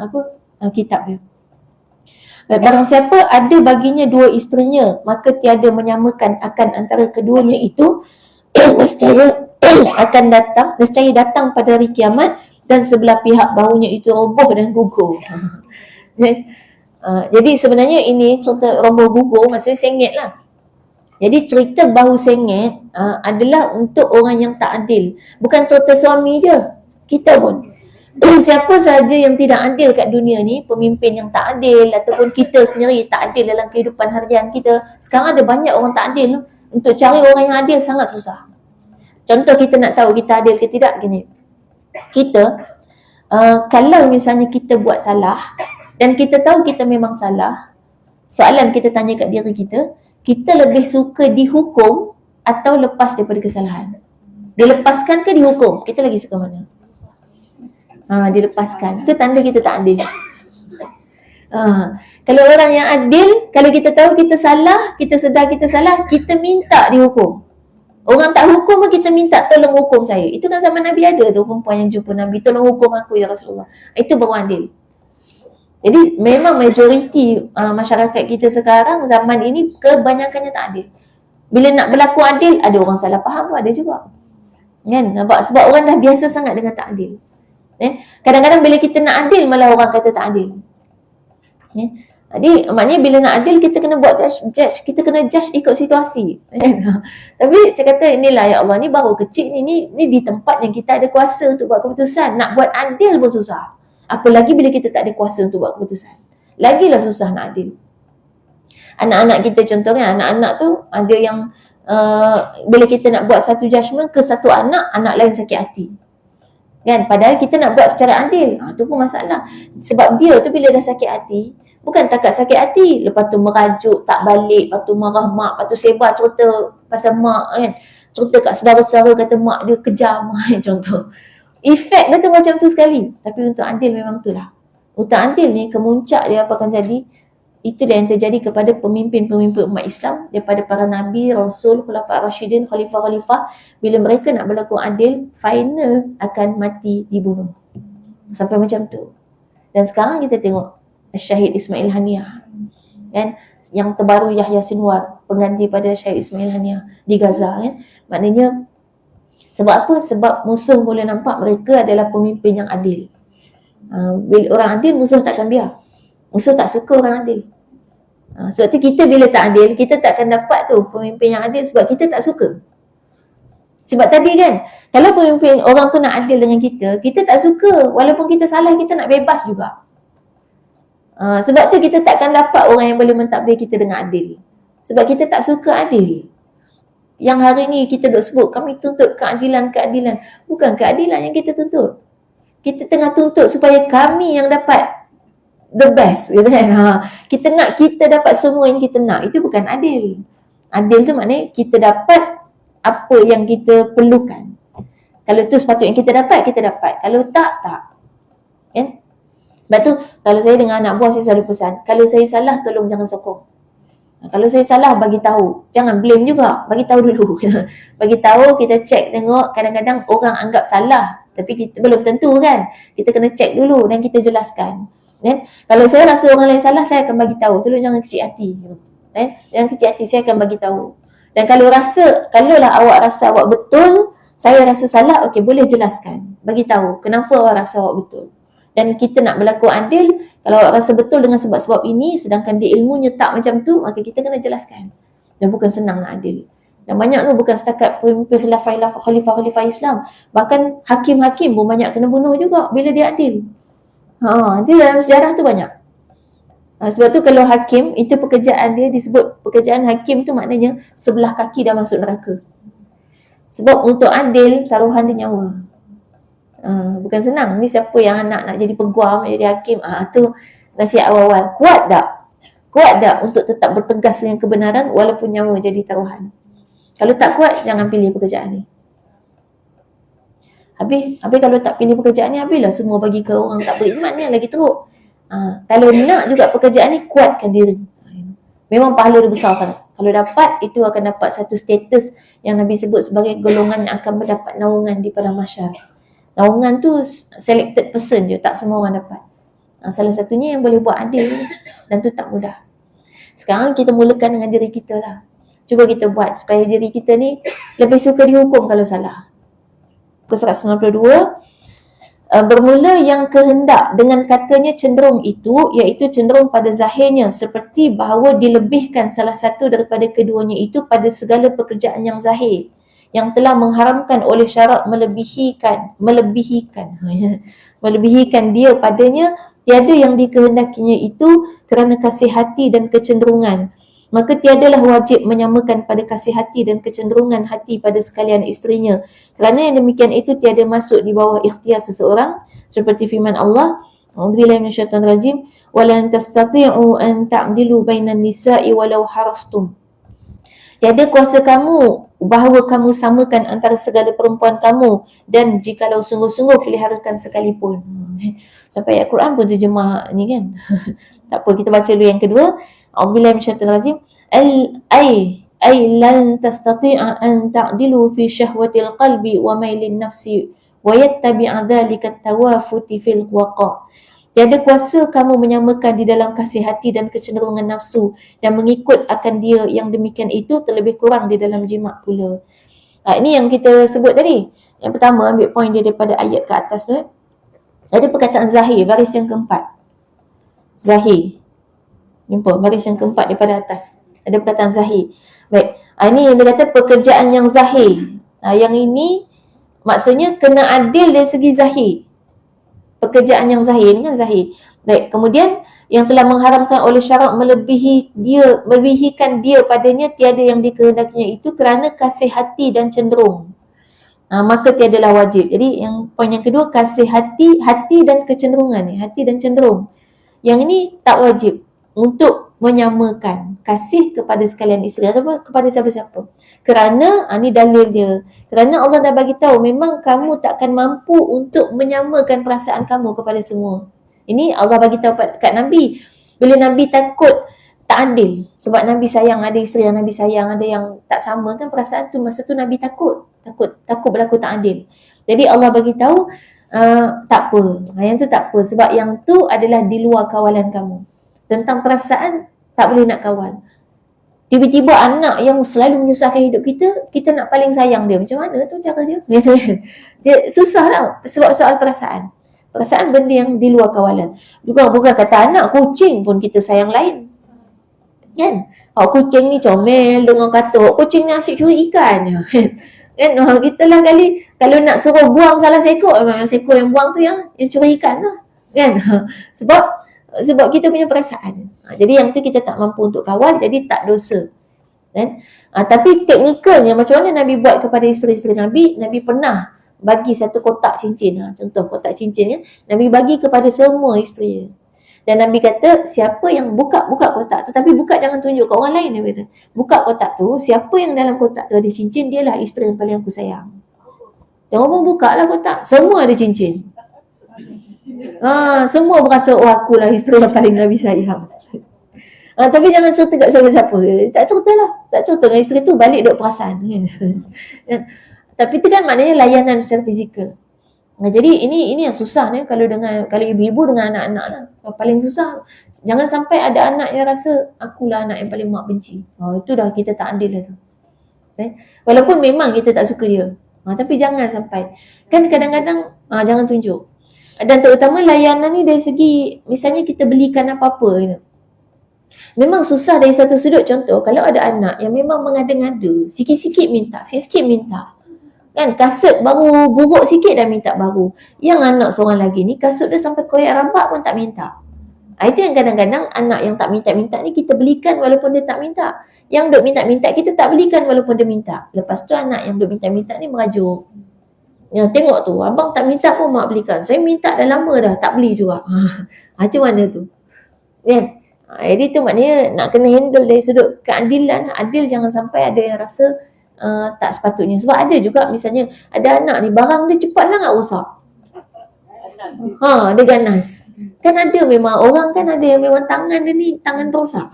kitab dia. Barang siapa ada baginya 2 isterinya, maka tiada menyamakan akan antara keduanya itu. Nescaya datang pada hari kiamat dan sebelah pihak bahunya itu roboh dan gugur. Jadi sebenarnya ini cerita roboh gugur, maksudnya sengit lah. Jadi cerita bahu sengit adalah untuk orang yang tak adil. Bukan cerita suami je, kita pun. Siapa sahaja yang tidak adil kat dunia ni, pemimpin yang tak adil ataupun kita sendiri tak adil dalam kehidupan harian kita. Sekarang ada banyak orang tak adil. Untuk cari orang yang adil sangat susah. Contoh kita nak tahu kita adil ke tidak gini. Kita kalau misalnya kita buat salah dan kita tahu kita memang salah, soalan kita tanya kat diri kita, kita lebih suka dihukum atau lepas daripada kesalahan? Dilepaskan ke dihukum? Kita lagi suka mana? Dilepaskan. Itu tanda kita tak adil. Kalau orang yang adil, kalau kita tahu kita salah, kita sedar kita salah, kita minta dihukum. Orang tak hukum pun kita minta tolong hukum saya. Itu kan zaman Nabi ada tu perempuan yang jumpa Nabi, tolong hukum aku ya Rasulullah. Itu baru adil. Jadi memang majoriti masyarakat kita sekarang zaman ini kebanyakannya tak adil. Bila nak berlaku adil, ada orang salah faham pun ada juga. Kan? Sebab orang dah biasa sangat dengan tak adil. Kadang-kadang bila kita nak adil malah orang kata tak adil. Jadi maknanya bila nak adil kita kena buat judge, kita kena judge ikut situasi. Tapi saya kata inilah ya Allah, ni baru kecil ni di tempat yang kita ada kuasa untuk buat keputusan. Nak buat adil pun susah. Apalagi bila kita tak ada kuasa untuk buat keputusan. Lagilah susah nak adil. Anak-anak kita contohnya, anak-anak tu ada yang bila kita nak buat satu judgement ke satu anak lain sakit hati. Kan? Padahal kita nak buat secara adil. Tu pun masalah. Sebab dia tu bila dah sakit hati, bukan takat sakit hati, lepas tu merajuk, tak balik, lepas tu marah mak, lepas tu sebar cerita pasal mak kan. Cerita kat saudara-saudara kata mak dia kejam contoh. Efek dia tu macam tu sekali. Tapi untuk adil memang tu lah. Untuk adil ni kemuncak dia apa akan jadi? Itulah yang terjadi kepada pemimpin-pemimpin umat Islam daripada para Nabi, Rasul, Khulafa Rashidin, Khalifah-Khalifah. Bila mereka nak berlaku adil, final akan mati dibunuh. Sampai macam tu. Dan sekarang kita tengok Syahid Ismail Haniyah. Kan? Yang terbaru Yahya Sinwar, pengganti pada Syahid Ismail Haniyah di Gaza. Kan? Maknanya, sebab apa? Sebab musuh mula nampak mereka adalah pemimpin yang adil. Bila orang adil, musuh takkan biar. Musuh tak suka orang adil. Sebab tu kita bila tak adil, kita takkan dapat tu pemimpin yang adil sebab kita tak suka. Sebab tadi kan, kalau pemimpin orang tu nak adil dengan kita, kita tak suka. Walaupun kita salah, kita nak bebas juga. Sebab tu kita takkan dapat orang yang boleh mentadbir kita dengan adil. Sebab kita tak suka adil. Yang hari ni kita duk sebut, kami tuntut keadilan. Bukan keadilan yang kita tuntut. Kita tengah tuntut supaya kami yang dapat the best, gitu kan. Kita nak kita dapat semua yang kita nak. Itu bukan adil. Adil tu maknanya kita dapat apa yang kita perlukan. Kalau tu sepatutnya kita dapat, kita dapat. Kalau tak, tak. Kan? Sebab tu, kalau saya dengan anak buah, saya selalu pesan, kalau saya salah, tolong jangan sokong. Kalau saya salah, bagi tahu. Jangan blame juga. Bagi tahu dulu. Bagi tahu, kita check, tengok. Kadang-kadang orang anggap salah. Tapi kita belum tentu kan. Kita kena check dulu dan kita jelaskan. Kalau saya rasa orang lain salah, saya akan bagi tahu. Tolong jangan kecil hati. Jangan kecil hati, saya akan bagi tahu. Dan kalaulah awak rasa awak betul, saya rasa salah, okey, boleh jelaskan. Bagi tahu kenapa awak rasa awak betul. Dan kita nak berlaku adil, kalau awak rasa betul dengan sebab-sebab ini, sedangkan dia ilmunya tak macam tu, maka kita kena jelaskan. Dan bukan senang nak adil. Dan banyak tu bukan setakat pemimpin khalifah Islam. Bahkan hakim-hakim pun banyak kena bunuh juga bila dia adil. Dia dalam sejarah tu banyak. Sebab tu kalau hakim, itu pekerjaan dia disebut pekerjaan hakim tu maknanya sebelah kaki dah masuk neraka. Sebab untuk adil, taruhan dia nyawa. Bukan senang. Ni siapa yang nak jadi peguam, nak jadi hakim, tu nasihat awal-awal. Kuat tak untuk tetap bertegas dengan kebenaran walaupun nyawa jadi taruhan. Kalau tak kuat, jangan pilih pekerjaan ni. Habis kalau tak pilih pekerjaan ni, habislah semua bagi ke orang tak beriman ni lagi teruk. Kalau nak juga pekerjaan ni, kuatkan diri. Memang pahala dia besar sangat. Kalau dapat, itu akan dapat satu status yang Nabi sebut sebagai golongan yang akan mendapat naungan di padang mahsyar. Naungan tu selected person je, tak semua orang dapat. Salah satunya yang boleh buat adil, dan tu tak mudah. Sekarang kita mulakan dengan diri kita lah. Cuba kita buat supaya diri kita ni lebih suka dihukum kalau salah. Muka surat 92, bermula yang kehendak dengan katanya cenderung itu, iaitu cenderung pada zahirnya seperti bahawa dilebihkan salah satu daripada keduanya itu pada segala pekerjaan yang zahir, yang telah mengharamkan oleh syarak melebihikan dia padanya, tiada yang dikehendakinya itu kerana kasih hati dan kecenderungan. Maka tiadalah wajib menyamakan pada kasih hati dan kecenderungan hati pada sekalian isterinya. Kerana yang demikian itu tiada masuk di bawah ikhtiar seseorang, seperti firman Allah, A'udzubillahi minasyaitonirrajim, "Wa lan tastati'u an ta'dilu bainan nisa'i walau harastum." Tiada kuasa kamu bahawa kamu samakan antara segala perempuan kamu, dan jikalau sungguh-sungguh peliharakan sekalipun. Sampai ayat Quran pun terjemah ni kan. Tak apa, kita baca dulu yang kedua. A'udzubillahi minasyaitonir rajim. Ay lan tastati'a an ta'dilu fi syahwatil qalbi wa mailin nafsi wa yattabi'a dhalika at-tawafuti fil waqa'. Tiada kuasa kamu menyamakan di dalam kasih hati dan kecenderungan nafsu dan mengikut akan dia yang demikian itu terlebih kurang di dalam jima' pula. Ini yang kita sebut tadi. Yang pertama, ambil poin dia daripada ayat ke atas tu. Ada perkataan zahir, baris yang keempat. Zahir. Jumpa, baris yang keempat daripada atas. Ada perkataan zahir. Baik, ini dia kata pekerjaan yang zahir. Yang ini maksudnya kena adil dari segi zahir. Pekerjaan yang zahir ni kan zahir. Baik, kemudian yang telah mengharamkan oleh syarak melebihikan dia padanya tiada yang dikehendakinya itu kerana kasih hati dan cenderung. Maka tiadalah wajib. Jadi yang poin yang kedua, kasih hati dan kecenderungan ni, hati dan cenderung. Yang ini tak wajib untuk menyamakan kasih kepada sekalian isteri ataupun kepada siapa-siapa. Kerana ni dalil dia. Kerana Allah dah bagi tahu memang kamu takkan mampu untuk menyamakan perasaan kamu kepada semua. Ini Allah bagi tahu kat Nabi. Bila Nabi takut tak adil, sebab Nabi sayang, ada isteri yang Nabi sayang, ada yang tak sama kan perasaan tu, masa tu Nabi takut berlaku tak adil. Jadi Allah bagi tahu tak apa. Yang tu tak apa sebab yang tu adalah di luar kawalan kamu. Tentang perasaan tak boleh nak kawal. Tiba-tiba anak yang selalu menyusahkan hidup kita, kita nak paling sayang dia. Macam mana tu cara dia? Dia susah tau sebab soal perasaan. Perasaan benda yang di luar kawalan. Juga bukan kata anak, kucing pun kita sayang lain. Kan? Kucing ni comel dengan katuk. Kucing ni asyik curi ikan. Kan? Kita lah kali kalau nak suruh buang salah seekor, memang seekor yang buang tu yang curi ikan tu. Kan? Sebab kita punya perasaan. Jadi yang tu kita tak mampu untuk kawal, jadi tak dosa. Kan? Tapi teknikalnya macam mana Nabi buat kepada isteri-isteri Nabi? Nabi pernah bagi satu kotak cincin. Contoh kotak cincin kan? Nabi bagi kepada semua isteri. Dan Nabi kata siapa yang buka kotak tu, tapi buka jangan tunjuk ke orang lain. Nabi kata buka kotak tu, siapa yang dalam kotak tu ada cincin, dialah isteri yang paling aku sayang. Dan orang pun buka lah kotak, semua ada cincin. Semua berasa aku lah isteri yang paling Nabi sayang. Tapi jangan cerita kat siapa-siapa. Tak cerita dengan isteri tu, balik duk perasan. Tapi tu kan maknanya layanan secara fizikal. Jadi ini yang susah ni kalau ibu-ibu dengan anak-anak lah. Paling susah. Jangan sampai ada anak yang rasa akulah anak yang paling mak benci. Itu dah kita tak adil lah tu. Walaupun memang kita tak suka dia. Tapi jangan sampai. Kan kadang-kadang jangan tunjuk. Dan terutama layanan ni dari segi misalnya kita belikan apa-apa gitu. Memang susah dari satu sudut. Contoh kalau ada anak yang memang mengada-ngada, sikit-sikit minta. Kan kasut baru buruk sikit dah minta baru. Yang anak seorang lagi ni kasut dia sampai koyak rabak pun tak minta. Itu yang kadang-kadang anak yang tak minta-minta ni kita belikan walaupun dia tak minta. Yang duk minta-minta kita tak belikan walaupun dia minta. Lepas tu anak yang duk minta-minta ni merajuk. Tengok tu, abang tak minta pun mak belikan. Saya minta dah lama dah, tak beli juga. Macam mana tu? Kan? Jadi tu maknanya nak kena handle dari sudut keadilan. Adil, jangan sampai ada yang rasa tak sepatutnya. Sebab ada juga misalnya ada anak ni barang dia cepat sangat rosak. Dia ganas. Kan ada memang orang kan ada yang memang tangan dia ni tangan rosak.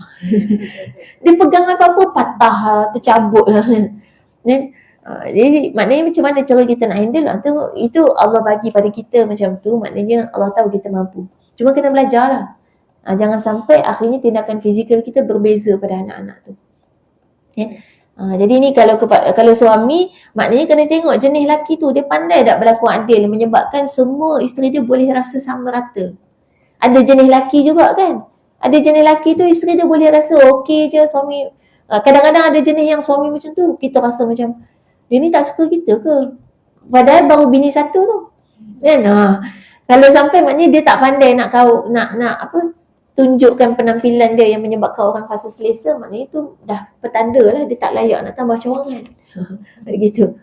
Dia pegang apa-apa patah, tercabut lah. Jadi maknanya macam mana cara kita nak handle lah. Itu Allah bagi pada kita macam tu. Maknanya Allah tahu kita mampu. Cuma kena belajar lah. Jangan sampai akhirnya tindakan fizikal kita berbeza pada anak-anak tu. Jadi ni kalau suami, maknanya kena tengok jenis lelaki tu, dia pandai tak berlaku adil menyebabkan semua isteri dia boleh rasa sama rata. Ada jenis lelaki juga kan. Ada jenis lelaki tu isteri dia boleh rasa okey je suami. Kadang-kadang ada jenis yang suami macam tu, kita rasa macam dia ni tak suka kita ke? Padahal baru bini satu tu. Kan? Kalau sampai maknanya dia tak pandai nak tunjukkan penampilan dia yang menyebabkan orang rasa selesa, maknanya itu dah petanda lah dia tak layak nak tambah cawangan. Begitu.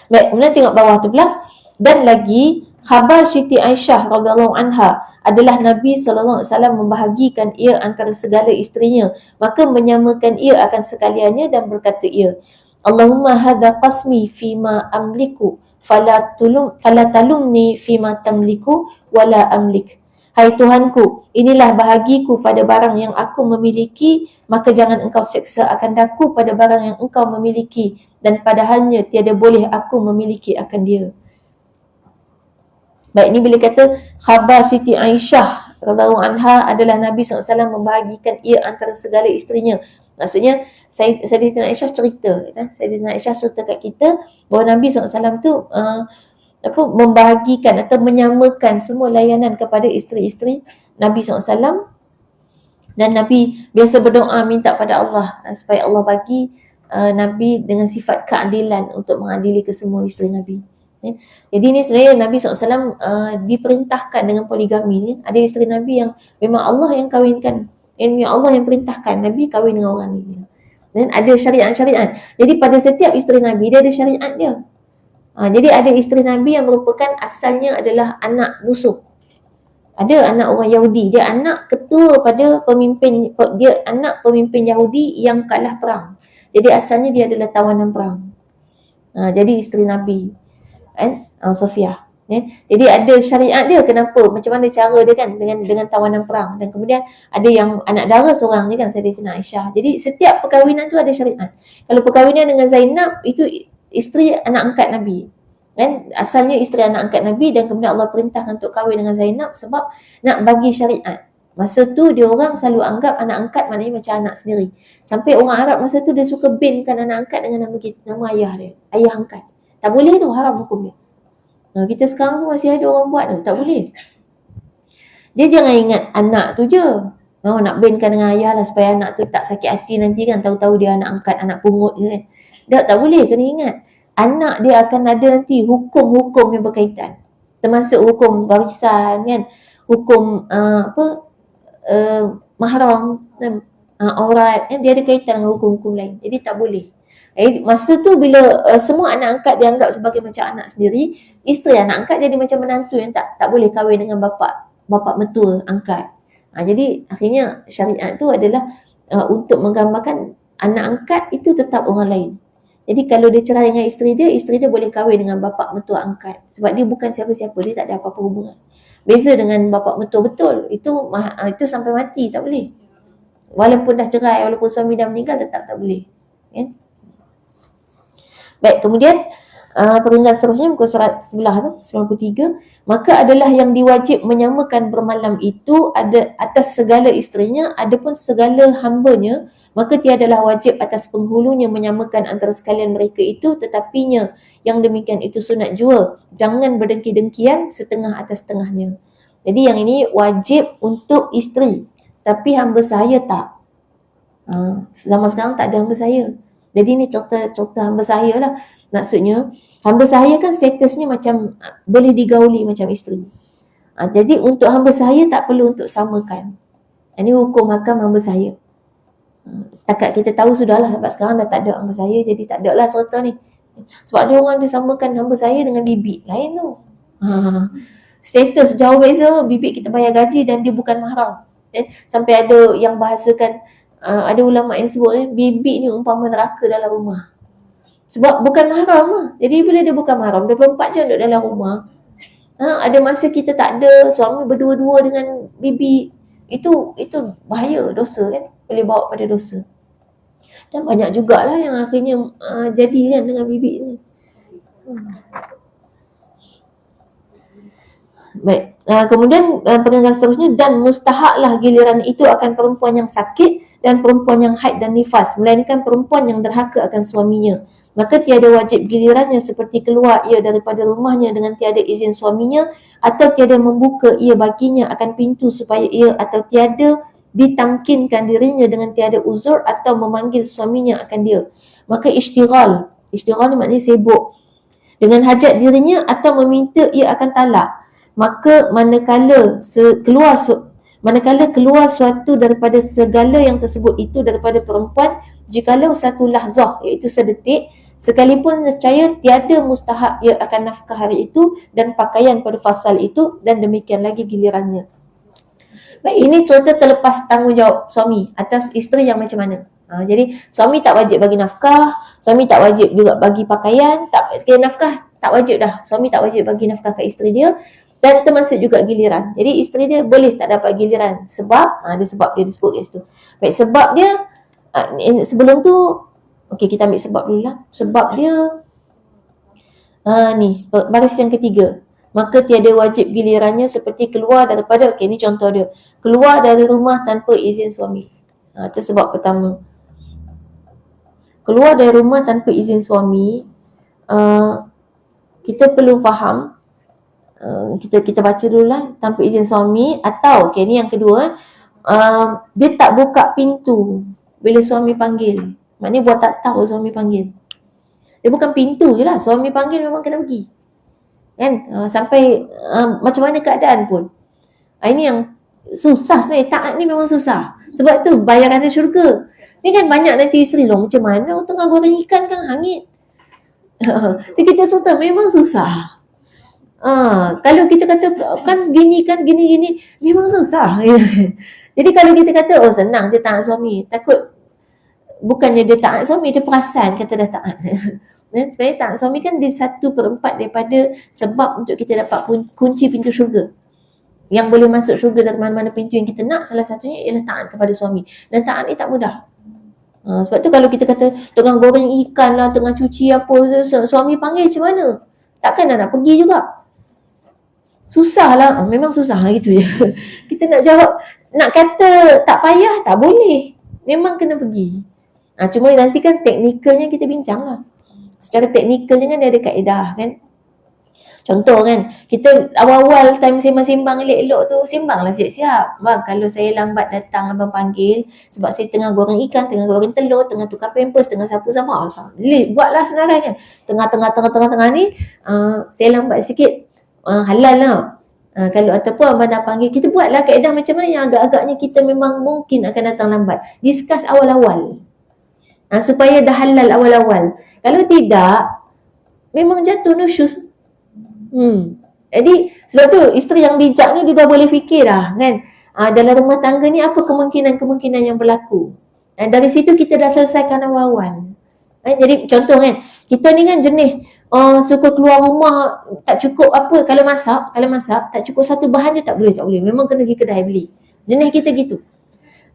Baik, kemudian tengok bawah tu pula. Dan lagi Khabar Siti Aisyah radhiyallahu anha adalah Nabi sallallahu alaihi wasallam membahagikan ia antara segala isterinya, maka menyamakan ia akan sekaliannya dan berkata ia, Allahumma hadha qasmi fima amliku fala talumni fima tamliku wala amlik. Hai Tuhanku, inilah bahagiku pada barang yang aku memiliki, maka jangan engkau seksa akan daku pada barang yang engkau memiliki, dan padahalnya tiada boleh aku memiliki akan dia. Baik, ini bila kata khabar Siti Aisyah radhiyallahu anha adalah Nabi SAW membahagikan ia antara segala isterinya. Maksudnya Sayyidatina Aisyah cerita, Sayyidatina Aisyah cerita kat kita bahawa Nabi SAW tu membahagikan atau menyamakan semua layanan kepada isteri-isteri Nabi SAW, dan Nabi biasa berdoa minta pada Allah supaya Allah bagi Nabi dengan sifat keadilan untuk mengadili kesemua isteri Nabi. Jadi ni sebenarnya Nabi SAW diperintahkan dengan poligami. Ada isteri Nabi yang memang Allah yang kahwinkan, yang Allah yang perintahkan Nabi kahwin dengan orang ni. Dan ada syariat-syariat. Jadi pada setiap isteri Nabi dia ada syariat dia. Jadi ada isteri Nabi yang merupakan asalnya adalah anak musuh. Ada anak orang Yahudi, dia anak ketua pada pemimpin, dia anak pemimpin Yahudi yang kalah perang. Jadi asalnya dia adalah tawanan perang. Jadi isteri Nabi Sofia. Jadi ada syariat dia kenapa, macam mana cara dia kan dengan tawanan perang. Dan kemudian ada yang anak dara seorang ni kan, Sayyidatina Aisyah. Jadi setiap perkahwinan tu ada syariat. Kalau perkahwinan dengan Zainab itu isteri anak angkat Nabi, kan, asalnya isteri anak angkat Nabi, dan kemudian Allah perintahkan untuk kahwin dengan Zainab sebab nak bagi syariat. Masa tu dia orang selalu anggap anak angkat maknanya macam anak sendiri. Sampai orang Arab masa tu dia suka binkan anak angkat dengan nama ayah dia, ayah angkat. Tak boleh tu, haram hukum dia. Kita sekarang tu masih ada orang buat tu, tak boleh. Dia jangan ingat anak tu je. Nak binkan dengan ayah lah supaya anak tu tak sakit hati nanti kan, tahu-tahu dia anak angkat, anak pungut je kan. Tak boleh, kena ingat. Anak dia akan ada nanti hukum-hukum yang berkaitan. Termasuk hukum warisan kan, hukum mahram, aurat kan, dia ada kaitan dengan hukum-hukum lain. Jadi tak boleh. Masa tu bila semua anak angkat dianggap sebagai macam anak sendiri, isteri anak angkat jadi macam menantu yang tak boleh kahwin dengan bapa mertua angkat. Jadi akhirnya syariat tu adalah untuk menggambarkan anak angkat itu tetap orang lain. Jadi kalau dia cerai dengan isteri dia boleh kahwin dengan bapa mertua angkat sebab dia bukan siapa-siapa, dia tak ada apa-apa hubungan. Beza dengan bapa mertua betul, itu sampai mati tak boleh. Walaupun dah cerai, walaupun suami dah meninggal, tetap tak boleh. Kan? Baik, kemudian peringkat seterusnya muka surat sebelah tu 93, maka adalah yang diwajib menyamakan bermalam itu ada atas segala isterinya, adapun segala hambanya, maka tiadalah wajib atas penghulunya menyamakan antara sekalian mereka itu, tetapinya yang demikian itu sunat jua, jangan berdengki-dengkian setengah atas setengahnya. Jadi yang ini wajib untuk isteri, tapi hamba sahaya tak. Zaman sekarang tak ada hamba sahaya. Jadi ni cerita hamba sahaya lah. Maksudnya hamba sahaya kan statusnya macam boleh digauli macam isteri. Jadi untuk hamba sahaya tak perlu untuk samakan. Ini hukum hakam hamba sahaya. Setakat kita tahu sudahlah, sebab sekarang dah tak ada hamba sahaya, jadi tak ada lah cerita ni. Sebab ada orang dia samakan hamba sahaya dengan bibik lain tu. Status jauh beza, bibik kita bayar gaji dan dia bukan mahram. Sampai ada yang bahasakan, ada ulama yang sebut bibik ni umpama neraka dalam rumah. Sebab bukan mahram lah. Jadi bila dia bukan mahram, 24 jam duduk dalam rumah. Ada masa kita tak ada, suami berdua-dua dengan bibik. Itu bahaya, dosa kan. Boleh bawa pada dosa. Dan banyak jugalah yang akhirnya jadi kan dengan bibik ni. Baik. Kemudian peringkat seterusnya, dan mustahaklah giliran itu akan perempuan yang sakit dan perempuan yang haid dan nifas, melainkan perempuan yang derhaka akan suaminya. Maka tiada wajib gilirannya seperti keluar ia daripada rumahnya dengan tiada izin suaminya, atau tiada membuka ia baginya akan pintu supaya ia, atau tiada ditamkinkan dirinya dengan tiada uzur atau memanggil suaminya akan dia. Maka isytighal ni maknanya sibuk dengan hajat dirinya atau meminta ia akan talak. Maka manakala keluar suatu daripada segala yang tersebut itu daripada perempuan, jikalau satu lahzah iaitu sedetik Sekalipun nescaya tiada mustahak ia akan nafkah hari itu dan pakaian pada fasal itu, dan demikian lagi gilirannya. Baik, ini contoh terlepas tanggungjawab suami atas isteri yang macam mana. Jadi suami tak wajib bagi nafkah, suami tak wajib juga bagi pakaian, tak nafkah tak wajib dah. Suami tak wajib bagi nafkah ke isteri dia, dan termasuk juga giliran. Jadi isteri dia boleh tak dapat giliran sebab ada sebab dia disebut kat situ. Baik, sebab dia sebelum tu okey, kita ambil sebab dulu lah. Sebab dia ni baris yang ketiga. Maka tiada wajib gilirannya seperti keluar daripada, okey ni contoh dia, keluar dari rumah tanpa izin suami. Itu sebab pertama. Keluar dari rumah tanpa izin suami, kita perlu faham, kita baca dulu lah, tanpa izin suami, atau okey ni yang kedua, dia tak buka pintu bila suami panggil. Maknanya buat tak tahu suami panggil. Dia bukan pintu je lah, suami panggil memang kena pergi. Kan? Sampai macam mana keadaan pun. Ini yang susah sebenarnya. Taat ni memang susah. Sebab tu bayaran dia syurga. Ni kan banyak nanti isteri loh, macam mana tengah goreng ikan kan hangit. Jadi kita suka memang susah. Kalau kita kata kan gini, memang susah. Jadi kalau kita kata oh senang dia taat suami, takut bukannya dia taat suami, dia perasan kata dah taat. Sebenarnya taat suami kan dia 1/4 daripada sebab untuk kita dapat kunci pintu syurga. Yang boleh masuk syurga dari mana-mana pintu yang kita nak, salah satunya ialah taat kepada suami. Dan taat ni tak mudah. Sebab tu kalau kita kata tengah goreng ikan lah, tengah cuci apa, suami panggil macam mana? Takkan nak pergi juga. Susah lah, memang susah gitu je. Kita nak jawab, nak kata tak payah, tak boleh. Memang kena pergi. Cuma nanti kan teknikalnya kita bincang lah. Secara teknikalnya kan dia ada kaedah kan. Contoh kan, kita awal-awal time sembang-sembang elok-elok tu, sembanglah siap-siap. Bang, kalau saya lambat datang abang panggil sebab saya tengah goreng ikan, tengah goreng telur, tengah tukar pampers, tengah sapu sama. Buatlah senarai kan. Tengah-tengah ni saya lambat sikit, halal lah. Kalau ataupun abang dah panggil, kita buatlah kaedah macam mana yang agak-agaknya kita memang mungkin akan datang lambat. Discuss awal-awal. Supaya dah halal awal-awal. Kalau tidak, memang jatuh no shoes. Jadi sebab tu isteri yang bijak ni dia dah boleh fikir dah kan. Dalam rumah tangga ni apa kemungkinan-kemungkinan yang berlaku. Dari situ kita dah selesaikan awal-awal. Jadi contoh kan, kita ni kan jenis suka keluar rumah tak cukup apa, kalau masak tak cukup satu bahan je tak boleh. Memang kena pergi kedai beli. Jenis kita gitu.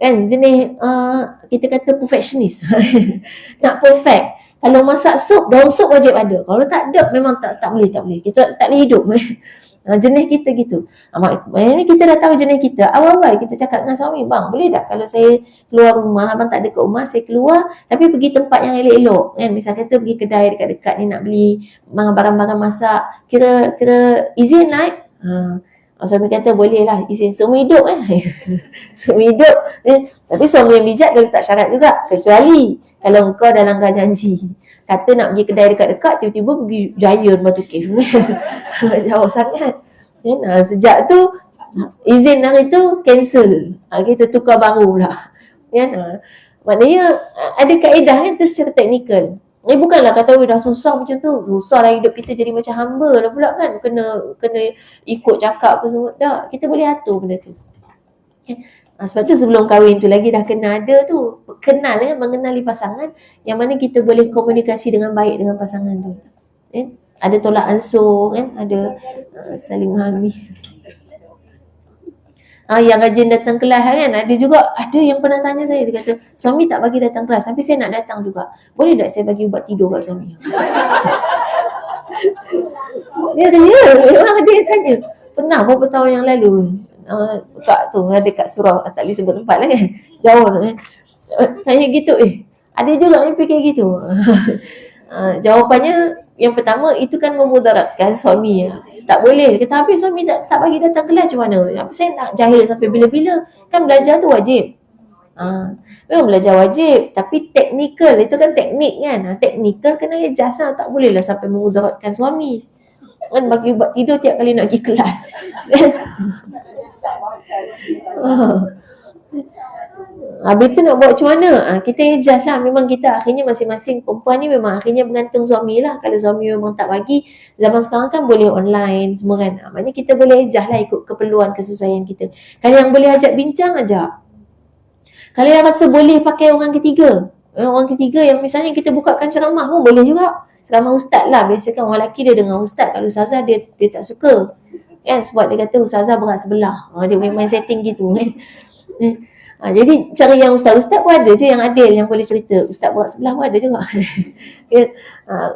Kan jenis kita kata perfectionist. Nak perfect. Kalau masak sup, daun sup wajib ada. Kalau tak ada, memang tak boleh. Kita tak boleh hidup. Jenis kita gitu. Ini kita dah tahu jenis kita. Awal-awal kita cakap dengan suami, bang, boleh tak kalau saya keluar rumah, abang tak ada kat rumah, saya keluar, tapi pergi tempat yang elok-elok. Kan? Misal kata pergi kedai dekat-dekat ni nak beli barang-barang masak. Kira izin lah. Suami kata boleh lah izin seumur hidup seumur hidup tapi suami yang bijak dia letak syarat juga, kecuali kalau engkau dah langgar janji, kata nak pergi kedai dekat-dekat, tiba-tiba pergi Giant Batu Cave jauh sangat sejak tu izin hari tu cancel, kita tukar baru lah maknanya ada kaedah kan tu secara teknikal. Bukanlah kata dah susah macam tu, susah lah hidup kita jadi macam hamba lah pula kan, kena ikut cakap apa semua. Tak, kita boleh atur benda tu. Sebab tu sebelum kahwin tu lagi dah kena ada tu, kenal kan, mengenali pasangan yang mana kita boleh komunikasi dengan baik dengan pasangan tu. Ada tolak ansur kan, ada saling memahami. Yang rajin datang kelas kan, ada yang pernah tanya saya, dia kata suami tak bagi datang kelas tapi saya nak datang juga, boleh tak saya bagi ubat tidur kat suami? Dia tanya, memang ada yang tanya. Pernah beberapa tahun yang lalu kat tu ada kat surau, tak boleh sebut tempat lah kan, jauh lah kan, tanya gitu, ada juga yang fikir gitu. Jawapannya yang pertama, itu kan memudaratkan suami ya. Tak boleh. Dia kata habis suami tak bagi datang kelas macam mana? Apa saya nak jahil sampai bila-bila? Kan belajar tu wajib. Memang belajar wajib, tapi teknikal itu kan teknik kan. Teknikal kena adjust lah. Tak boleh lah sampai memudaratkan suami. Kan bagi ubat tidur tiap kali nak pergi kelas. Habis tu nak buat macam mana? Kita adjust lah. Memang kita akhirnya masing-masing perempuan ni memang akhirnya bergantung suami lah. Kalau suami memang tak bagi, zaman sekarang kan boleh online semua kan. Maknanya kita boleh adjust lah ikut keperluan, kesesuaian kita. Kalau yang boleh ajak bincang, ajak. Kalau yang rasa boleh pakai orang ketiga, yang misalnya kita bukakan ceramah pun boleh juga. Ceramah ustaz lah. Biasa kan orang lelaki dia dengar ustaz. Kalau ustazah dia tak suka. Kan? Sebab dia kata ustazah berat sebelah. Dia main setting gitu kan. Jadi cara yang ustaz-ustaz pun ada je yang adil yang boleh cerita. Ustaz berat sebelah pun ada juga.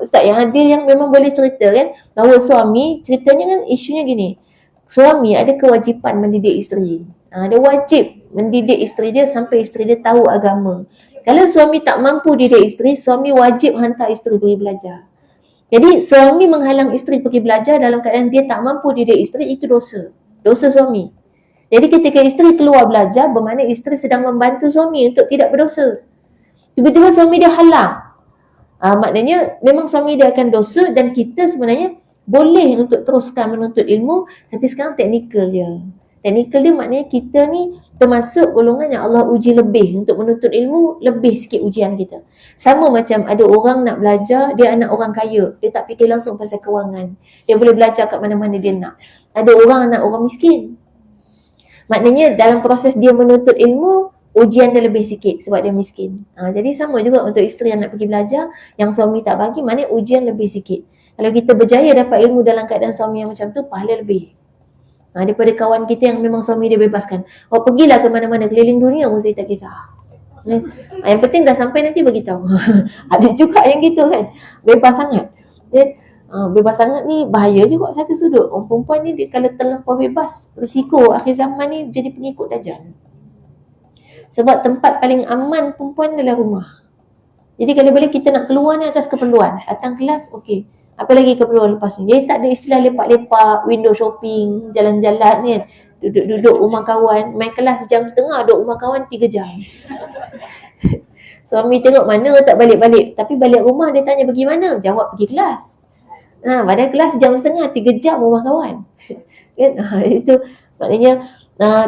Ustaz yang adil yang memang boleh cerita kan. Bahawa suami, ceritanya kan isunya gini. Suami ada kewajipan mendidik isteri. Dia wajib mendidik isteri dia sampai isteri dia tahu agama. Kalau suami tak mampu didik isteri, suami wajib hantar isteri pergi belajar. Jadi suami menghalang isteri pergi belajar dalam keadaan dia tak mampu didik isteri, itu dosa. Dosa suami. Jadi ketika isteri keluar belajar, bermakna isteri sedang membantu suami untuk tidak berdosa. Tiba-tiba suami dia halang. Maknanya memang suami dia akan dosa dan kita sebenarnya boleh untuk teruskan menuntut ilmu, tapi sekarang teknikal dia. Teknikal dia maknanya kita ni termasuk golongan yang Allah uji lebih untuk menuntut ilmu, lebih sikit ujian kita. Sama macam ada orang nak belajar, dia anak orang kaya, dia tak fikir langsung pasal kewangan. Dia boleh belajar kat mana-mana dia nak. Ada orang anak orang miskin. Maknanya dalam proses dia menuntut ilmu, ujian dia lebih sikit sebab dia miskin. Jadi sama juga untuk isteri yang nak pergi belajar, yang suami tak bagi, maknanya ujian lebih sikit. Kalau kita berjaya dapat ilmu dalam keadaan suami yang macam tu, pahala lebih. Daripada kawan kita yang memang suami dia bebaskan. Pergilah ke mana-mana, keliling dunia pun saya tak kisah. Yang penting dah sampai nanti beritahu. Ada juga yang gitu kan, bebas sangat. Bebas sangat ni bahaya juga satu sudut. Orang perempuan ni dia kalau terlampau bebas, risiko akhir zaman ni jadi pengikut Dajjal. Sebab tempat paling aman perempuan adalah rumah. Jadi kalau boleh kita nak keluar ni atas keperluan. Datang kelas, okey. Apa lagi keperluan lepas ni? Jadi tak ada istilah lepak-lepak, window shopping, jalan-jalan kan. Duduk-duduk rumah kawan. Main kelas sejam setengah, duduk rumah kawan 3 jam. Suami tengok mana tak balik-balik. Tapi balik rumah dia tanya pergi mana? Jawab pergi kelas. Pada kelas jam setengah, 3 jam rumah kawan. Itu maknanya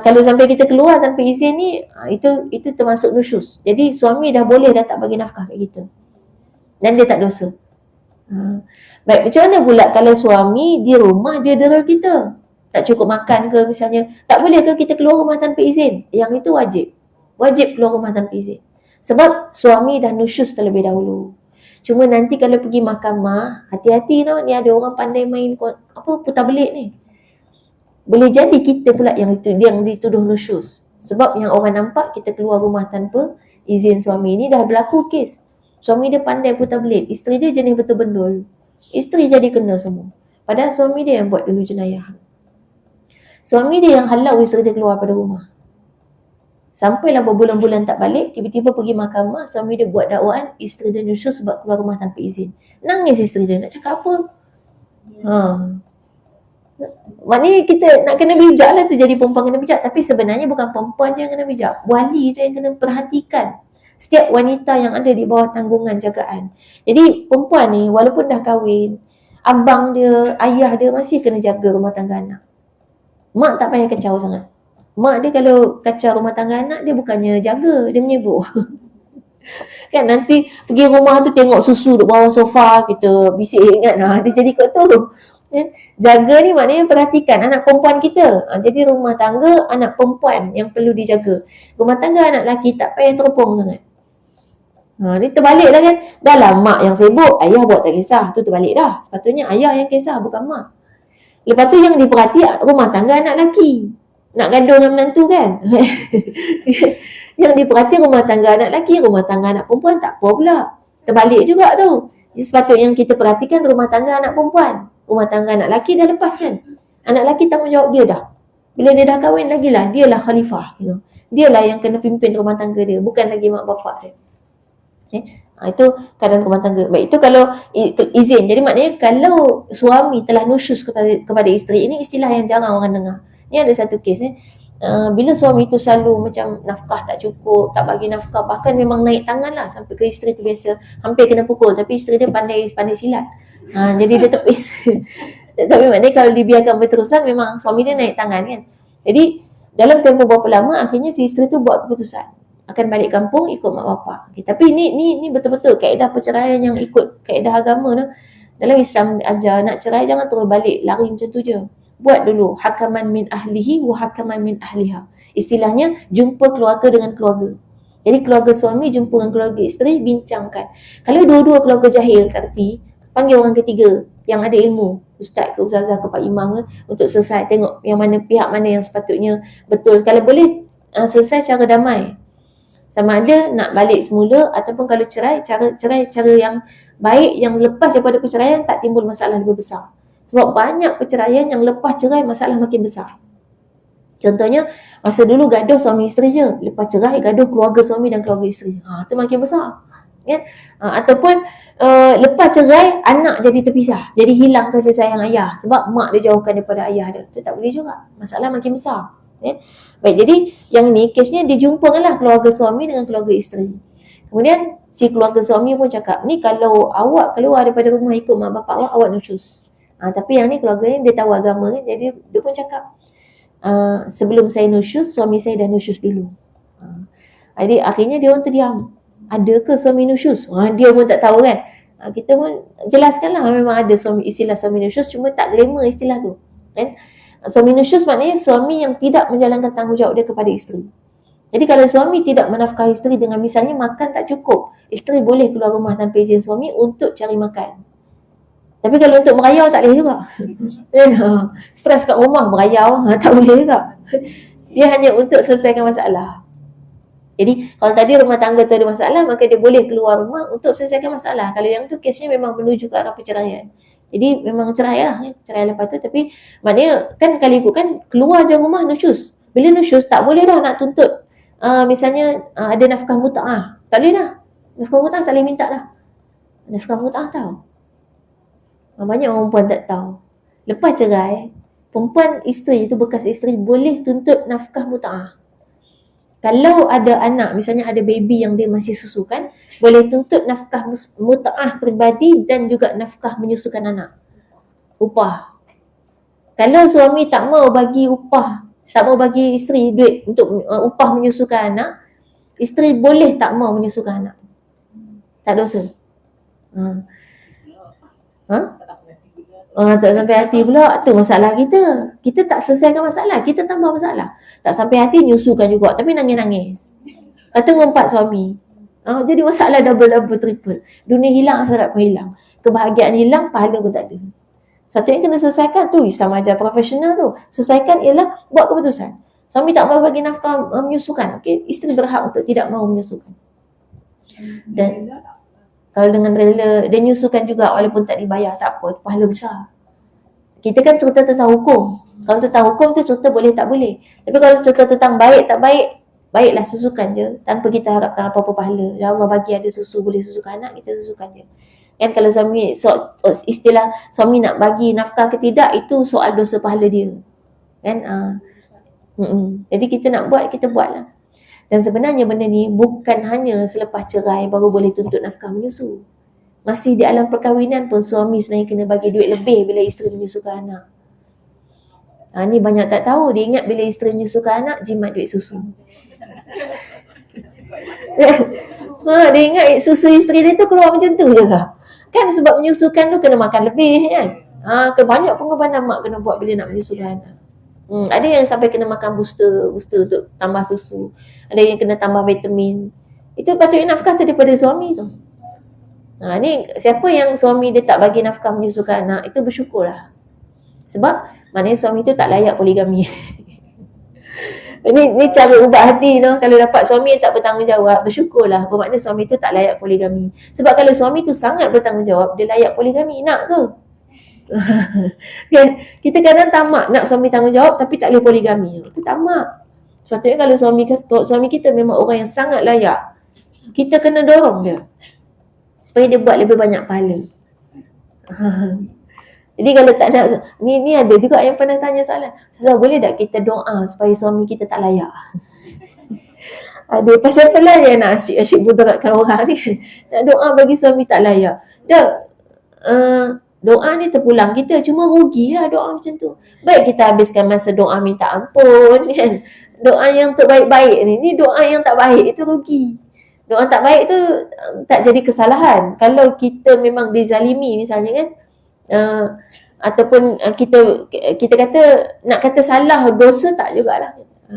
kalau sampai kita keluar tanpa izin ni, itu termasuk nusyus. Jadi suami dah boleh dah tak bagi nafkah kat kita. Dan dia tak dosa. Baik, macam mana pula kalau suami di rumah dia dera kita? Tak cukup makan ke misalnya? Tak boleh ke kita keluar rumah tanpa izin? Yang itu wajib. Wajib keluar rumah tanpa izin. Sebab suami dah nusyus terlebih dahulu. Cuma nanti kalau pergi mahkamah, hati-hati ni ada orang pandai main putar belit ni. Boleh jadi kita pula yang dituduh nusyus. Sebab yang orang nampak kita keluar rumah tanpa izin suami. Ni dah berlaku kes. Suami dia pandai putar belit. Isteri dia jenis betul bendul. Isteri jadi kena semua. Padahal suami dia yang buat dulu jenayah. Suami dia yang halau isteri dia keluar pada rumah. Sampailah berbulan-bulan tak balik, tiba-tiba pergi mahkamah, suami dia buat dakwaan, isteri dia nusyus sebab keluar rumah tanpa izin. Nangis isteri dia, nak cakap apa? Maknanya kita nak kena bijak lah tu, jadi perempuan kena bijak. Tapi sebenarnya bukan perempuan je yang kena bijak. Wali tu yang kena perhatikan setiap wanita yang ada di bawah tanggungan jagaan. Jadi perempuan ni walaupun dah kahwin, abang dia, ayah dia masih kena jaga rumah tangga anak. Mak tak payah kacau sangat. Mak dia kalau kacau rumah tangga anak, dia bukannya jaga, dia menyibuk. Kan nanti pergi rumah tu tengok susu duduk bawah sofa, kita bisik kan. Dia jadi kot tu. Jaga ni maknanya perhatikan anak perempuan kita. Jadi rumah tangga anak perempuan yang perlu dijaga. Rumah tangga anak lelaki tak payah teropong sangat. Ni terbalik lah kan. Dah lah mak yang sibuk, ayah buat tak kisah. Tu terbalik dah. Sepatutnya ayah yang kisah, bukan mak. Lepas tu yang diperhati rumah tangga anak lelaki. Nak gaduh dengan menantu kan. Yang diperhati rumah tangga anak lelaki, rumah tangga anak perempuan tak apa pula. Terbalik juga tu. Sepatutnya yang kita perhatikan rumah tangga anak perempuan. Rumah tangga anak lelaki dah lepas kan. Anak lelaki tanggungjawab dia dah. Bila dia dah kahwin lagilah, dialah khalifah. Gitu. Dialah yang kena pimpin rumah tangga dia. Bukan lagi mak bapak dia. Itu keadaan rumah tangga. Baik, itu kalau izin. Jadi maknanya kalau suami telah nusyus kepada isteri, ini istilah yang jarang orang dengar. Ni ada satu kes ni. Bila suami tu selalu macam nafkah tak cukup, tak bagi nafkah, bahkan memang naik tangan lah sampai ke isteri tu biasa hampir kena pukul, tapi isteri dia pandai silat. Jadi dia tepis. Tapi maknanya kalau dibiarkan berterusan memang suami dia naik tangan kan. Jadi dalam tempoh berapa lama akhirnya si isteri tu buat keputusan. akan balik kampung ikut mak bapak. Okay, tapi ni betul-betul kaedah perceraian yang ikut kaedah agama tu. Dalam Islam ajar nak cerai jangan terus balik lari macam tu je. Buat dulu hakaman min ahlihi wa hakaman min ahliha. Istilahnya jumpa keluarga dengan keluarga. Jadi keluarga suami jumpa dengan keluarga isteri, bincangkan. Kalau dua-dua keluarga jahil tak erti, panggil orang ketiga yang ada ilmu, ustaz ke ustazah ke pak imam ke, untuk selesai, tengok yang mana pihak mana yang sepatutnya betul. Kalau boleh selesai cara damai. Sama ada nak balik semula ataupun kalau cerai, cara yang baik, yang lepas daripada perceraian tak timbul masalah lebih besar. Sebab banyak perceraian yang lepas cerai masalah makin besar. Contohnya masa dulu gaduh suami isteri je, lepas cerai gaduh keluarga suami dan keluarga isteri. Tu makin besar. Kan? Ataupun lepas cerai anak jadi terpisah, jadi hilang kasih sayang ayah sebab mak dia jauhkan daripada ayah dia. Itu tak boleh juga. Masalah makin besar. Kan? Baik, jadi yang ni kesnya dijumpakanlah keluarga suami dengan keluarga isteri. Kemudian si keluarga suami pun cakap, ni kalau awak keluar daripada rumah ikut mak bapak awak nusyus. Tapi yang ni keluarga ni dia tahu agama kan, jadi dia pun cakap, sebelum saya nusyus, suami saya dah nusyus dulu. Jadi akhirnya dia orang terdiam. Ada ke suami nusyus? Dia pun tak tahu kan. Kita pun jelaskanlah memang ada istilah suami nusyus, cuma tak glamour istilah tu. Kan? Suami nusyus maknanya suami yang tidak menjalankan tanggungjawab dia kepada isteri. Jadi kalau suami tidak menafkahi isteri dengan misalnya makan tak cukup, isteri boleh keluar rumah tanpa izin suami untuk cari makan. Tapi kalau untuk merayau tak boleh juga. Stres kat rumah merayau tak boleh juga. Dia hanya untuk selesaikan masalah. Jadi kalau tadi rumah tangga tu ada masalah, maka dia boleh keluar rumah untuk selesaikan masalah. Kalau yang tu kesnya memang menuju ke arah perceraian. Jadi memang cerai lah, cerai lepas tu. Tapi maknanya kan kalau ikut kan keluar je rumah nusyus. Bila nusyus tak boleh dah nak tuntut. Misalnya ada nafkah mut'ah. Tak boleh dah. Nafkah mut'ah tak boleh minta dah. Nafkah mut'ah tahu. Banyak orang perempuan tak tahu. Lepas cerai, perempuan isteri tu, bekas isteri boleh tuntut nafkah mut'ah. Kalau ada anak, misalnya ada baby yang dia masih susukan, boleh tuntut nafkah mut'ah peribadi dan juga nafkah menyusukan anak. Upah. Kalau suami tak mau bagi upah, tak mau bagi isteri duit untuk upah menyusukan anak, isteri boleh tak mau menyusukan anak. Tak dosa. Tak sampai hati pula. Tu masalah kita. Kita tak selesaikan masalah, kita tambah masalah. Tak sampai hati nyusukan juga, tapi nangis-nangis. Kata ngumpat suami. Jadi masalah double, triple. Dunia hilang, akhirat pun hilang. Kebahagiaan hilang, pahala pun tak ada. Satu yang kena selesaikan tu, Islam ajar profesional tu. Selesaikan ialah buat keputusan. Suami tak mahu bagi nafkah menyusukan. Okay? Isteri berhak untuk tidak mahu menyusukan. Dan kalau dengan rela, dia nyusukan juga walaupun tak dibayar, tak apa, pahala besar. Kita kan cerita tentang hukum. Kalau tentang hukum tu cerita boleh tak boleh. Tapi kalau cerita tentang baik tak baik, baiklah susukan je. Tanpa kita harapkan apa-apa pahala. Ya Allah bagi ada susu, boleh susukan anak, kita susukan je. Kan kalau suami, istilah suami nak bagi nafkah ke tidak, itu soal dosa pahala dia. Kan? Jadi kita nak buat, kita buatlah. Dan sebenarnya benda ni bukan hanya selepas cerai baru boleh tuntut nafkah menyusu. Masih di alam perkahwinan pun suami sebenarnya kena bagi duit lebih bila isteri menyusukan anak. Ni banyak tak tahu. Dia ingat bila isteri menyusukan anak, jimat duit susu. Dia ingat susu isteri dia tu keluar macam tu je kah? Kan sebab menyusukan tu kena makan lebih kan. Banyak pengorbanan mak kena buat bila nak menyusukan anak. Ada yang sampai kena makan booster untuk tambah susu. Ada yang kena tambah vitamin. Itu patutnya nafkah tu daripada suami tu. Ni siapa yang suami dia tak bagi nafkah menyusukan anak, itu bersyukurlah. Sebab maknanya suami tu tak layak poligami. Ini cara ubah hati tu. Kalau dapat suami yang tak bertanggungjawab, bersyukurlah. Bermakna suami tu tak layak poligami. Sebab kalau suami tu sangat bertanggungjawab, dia layak poligami. Nak ke? Okay. Kita kadang tamak nak suami tanggungjawab tapi tak boleh poligami. Itu tamak. Sepatutnya kalau suami kita memang orang yang sangat layak, kita kena dorong dia supaya dia buat lebih banyak pahala. Jadi kalau tak nak, ni ada juga yang pernah tanya soalan, Ustazah boleh tak kita doa supaya suami kita tak layak? Ada pasal apa lah yang nak asyik-asyik mudaratkan orang ni. Nak doa bagi suami tak layak. Doa ni terpulang kita, cuma rugilah doa macam tu. Baik kita habiskan masa doa minta ampun kan. Doa yang terbaik-baik ni doa yang tak baik itu rugi. Doa tak baik tu tak jadi kesalahan. Kalau kita memang dizalimi misalnya kan, ataupun kita kata nak kata salah dosa tak jugalah.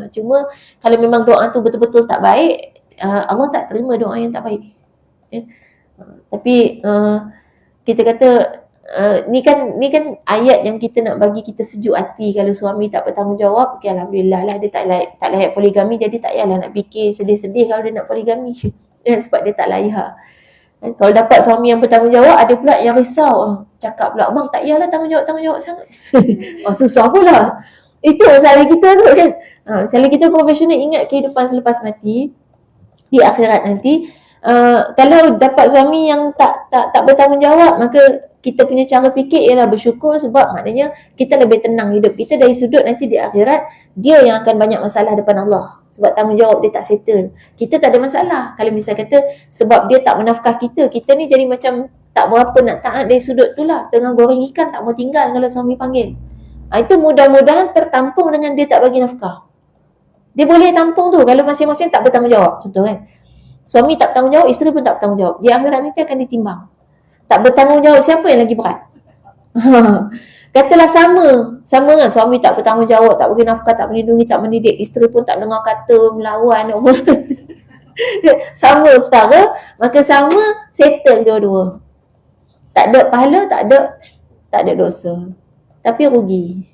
Cuma kalau memang doa tu betul-betul tak baik, Allah tak terima doa yang tak baik. Tapi kita kata ni kan ayat yang kita nak bagi kita sejuk hati. Kalau suami tak bertanggungjawab, okay, alhamdulillah lah dia tak layak poligami, jadi tak payahlah nak fikir sedih-sedih kalau dia nak poligami. Sebab dia tak layak. Kalau dapat suami yang bertanggungjawab, ada pula yang risau. Cakap pula, abang tak payahlah tanggungjawab sangat. Susah pula. Itu masalah kita tu kan. Masalah kita profesional, ingat kehidupan selepas mati, di akhirat nanti, kalau dapat suami yang tak bertanggungjawab, maka kita punya cara fikir ialah bersyukur, sebab maknanya kita lebih tenang hidup kita. Dari sudut nanti di akhirat, dia yang akan banyak masalah depan Allah, sebab tanggungjawab dia tak settle. Kita tak ada masalah. Kalau misal kata sebab dia tak menafkah kita ni jadi macam tak berapa nak taat dari sudut tu lah. Tengah goreng ikan tak mau tinggal kalau suami panggil. Itu mudah-mudahan tertampung dengan dia tak bagi nafkah. Dia boleh tampung tu kalau masing-masing tak bertanggungjawab. Contoh kan, suami tak bertanggungjawab, isteri pun tak bertanggungjawab. Di akhirat nanti akan ditimbang. Tak bertanggungjawab siapa yang lagi berat? Katalah sama kan, suami tak bertanggungjawab, tak bagi nafkah, tak melindungi, tak mendidik, isteri pun tak dengar kata, melawan. Sama setara, maka sama settle dua-dua. Tak ada pahala, tak ada dosa. Tapi rugi.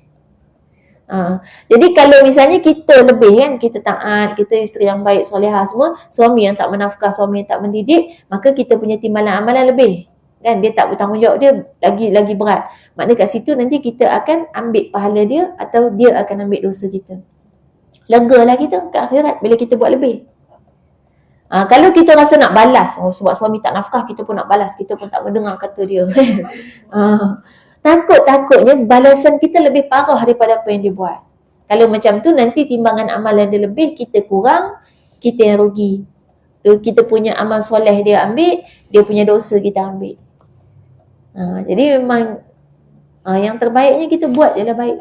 Jadi kalau misalnya kita lebih kan, kita taat, kita isteri yang baik, solehah semua, suami yang tak menafkah, suami yang tak mendidik, maka kita punya timbalan amalan lebih. Kan, dia tak bertanggungjawab, dia lagi berat. Maknanya kat situ nanti kita akan ambil pahala dia, atau dia akan ambil dosa kita. Legalah kita kat akhirat bila kita buat lebih. Kalau kita rasa nak balas, sebab suami tak nafkah, kita pun nak balas, kita pun tak mendengar kata dia. Takutnya balasan kita lebih parah daripada apa yang dia buat. Kalau macam tu, nanti timbangan amalan dia lebih, kita kurang, kita yang rugi. Kita punya amal soleh dia ambil, dia punya dosa kita ambil. Jadi memang yang terbaiknya kita buat je lah baik.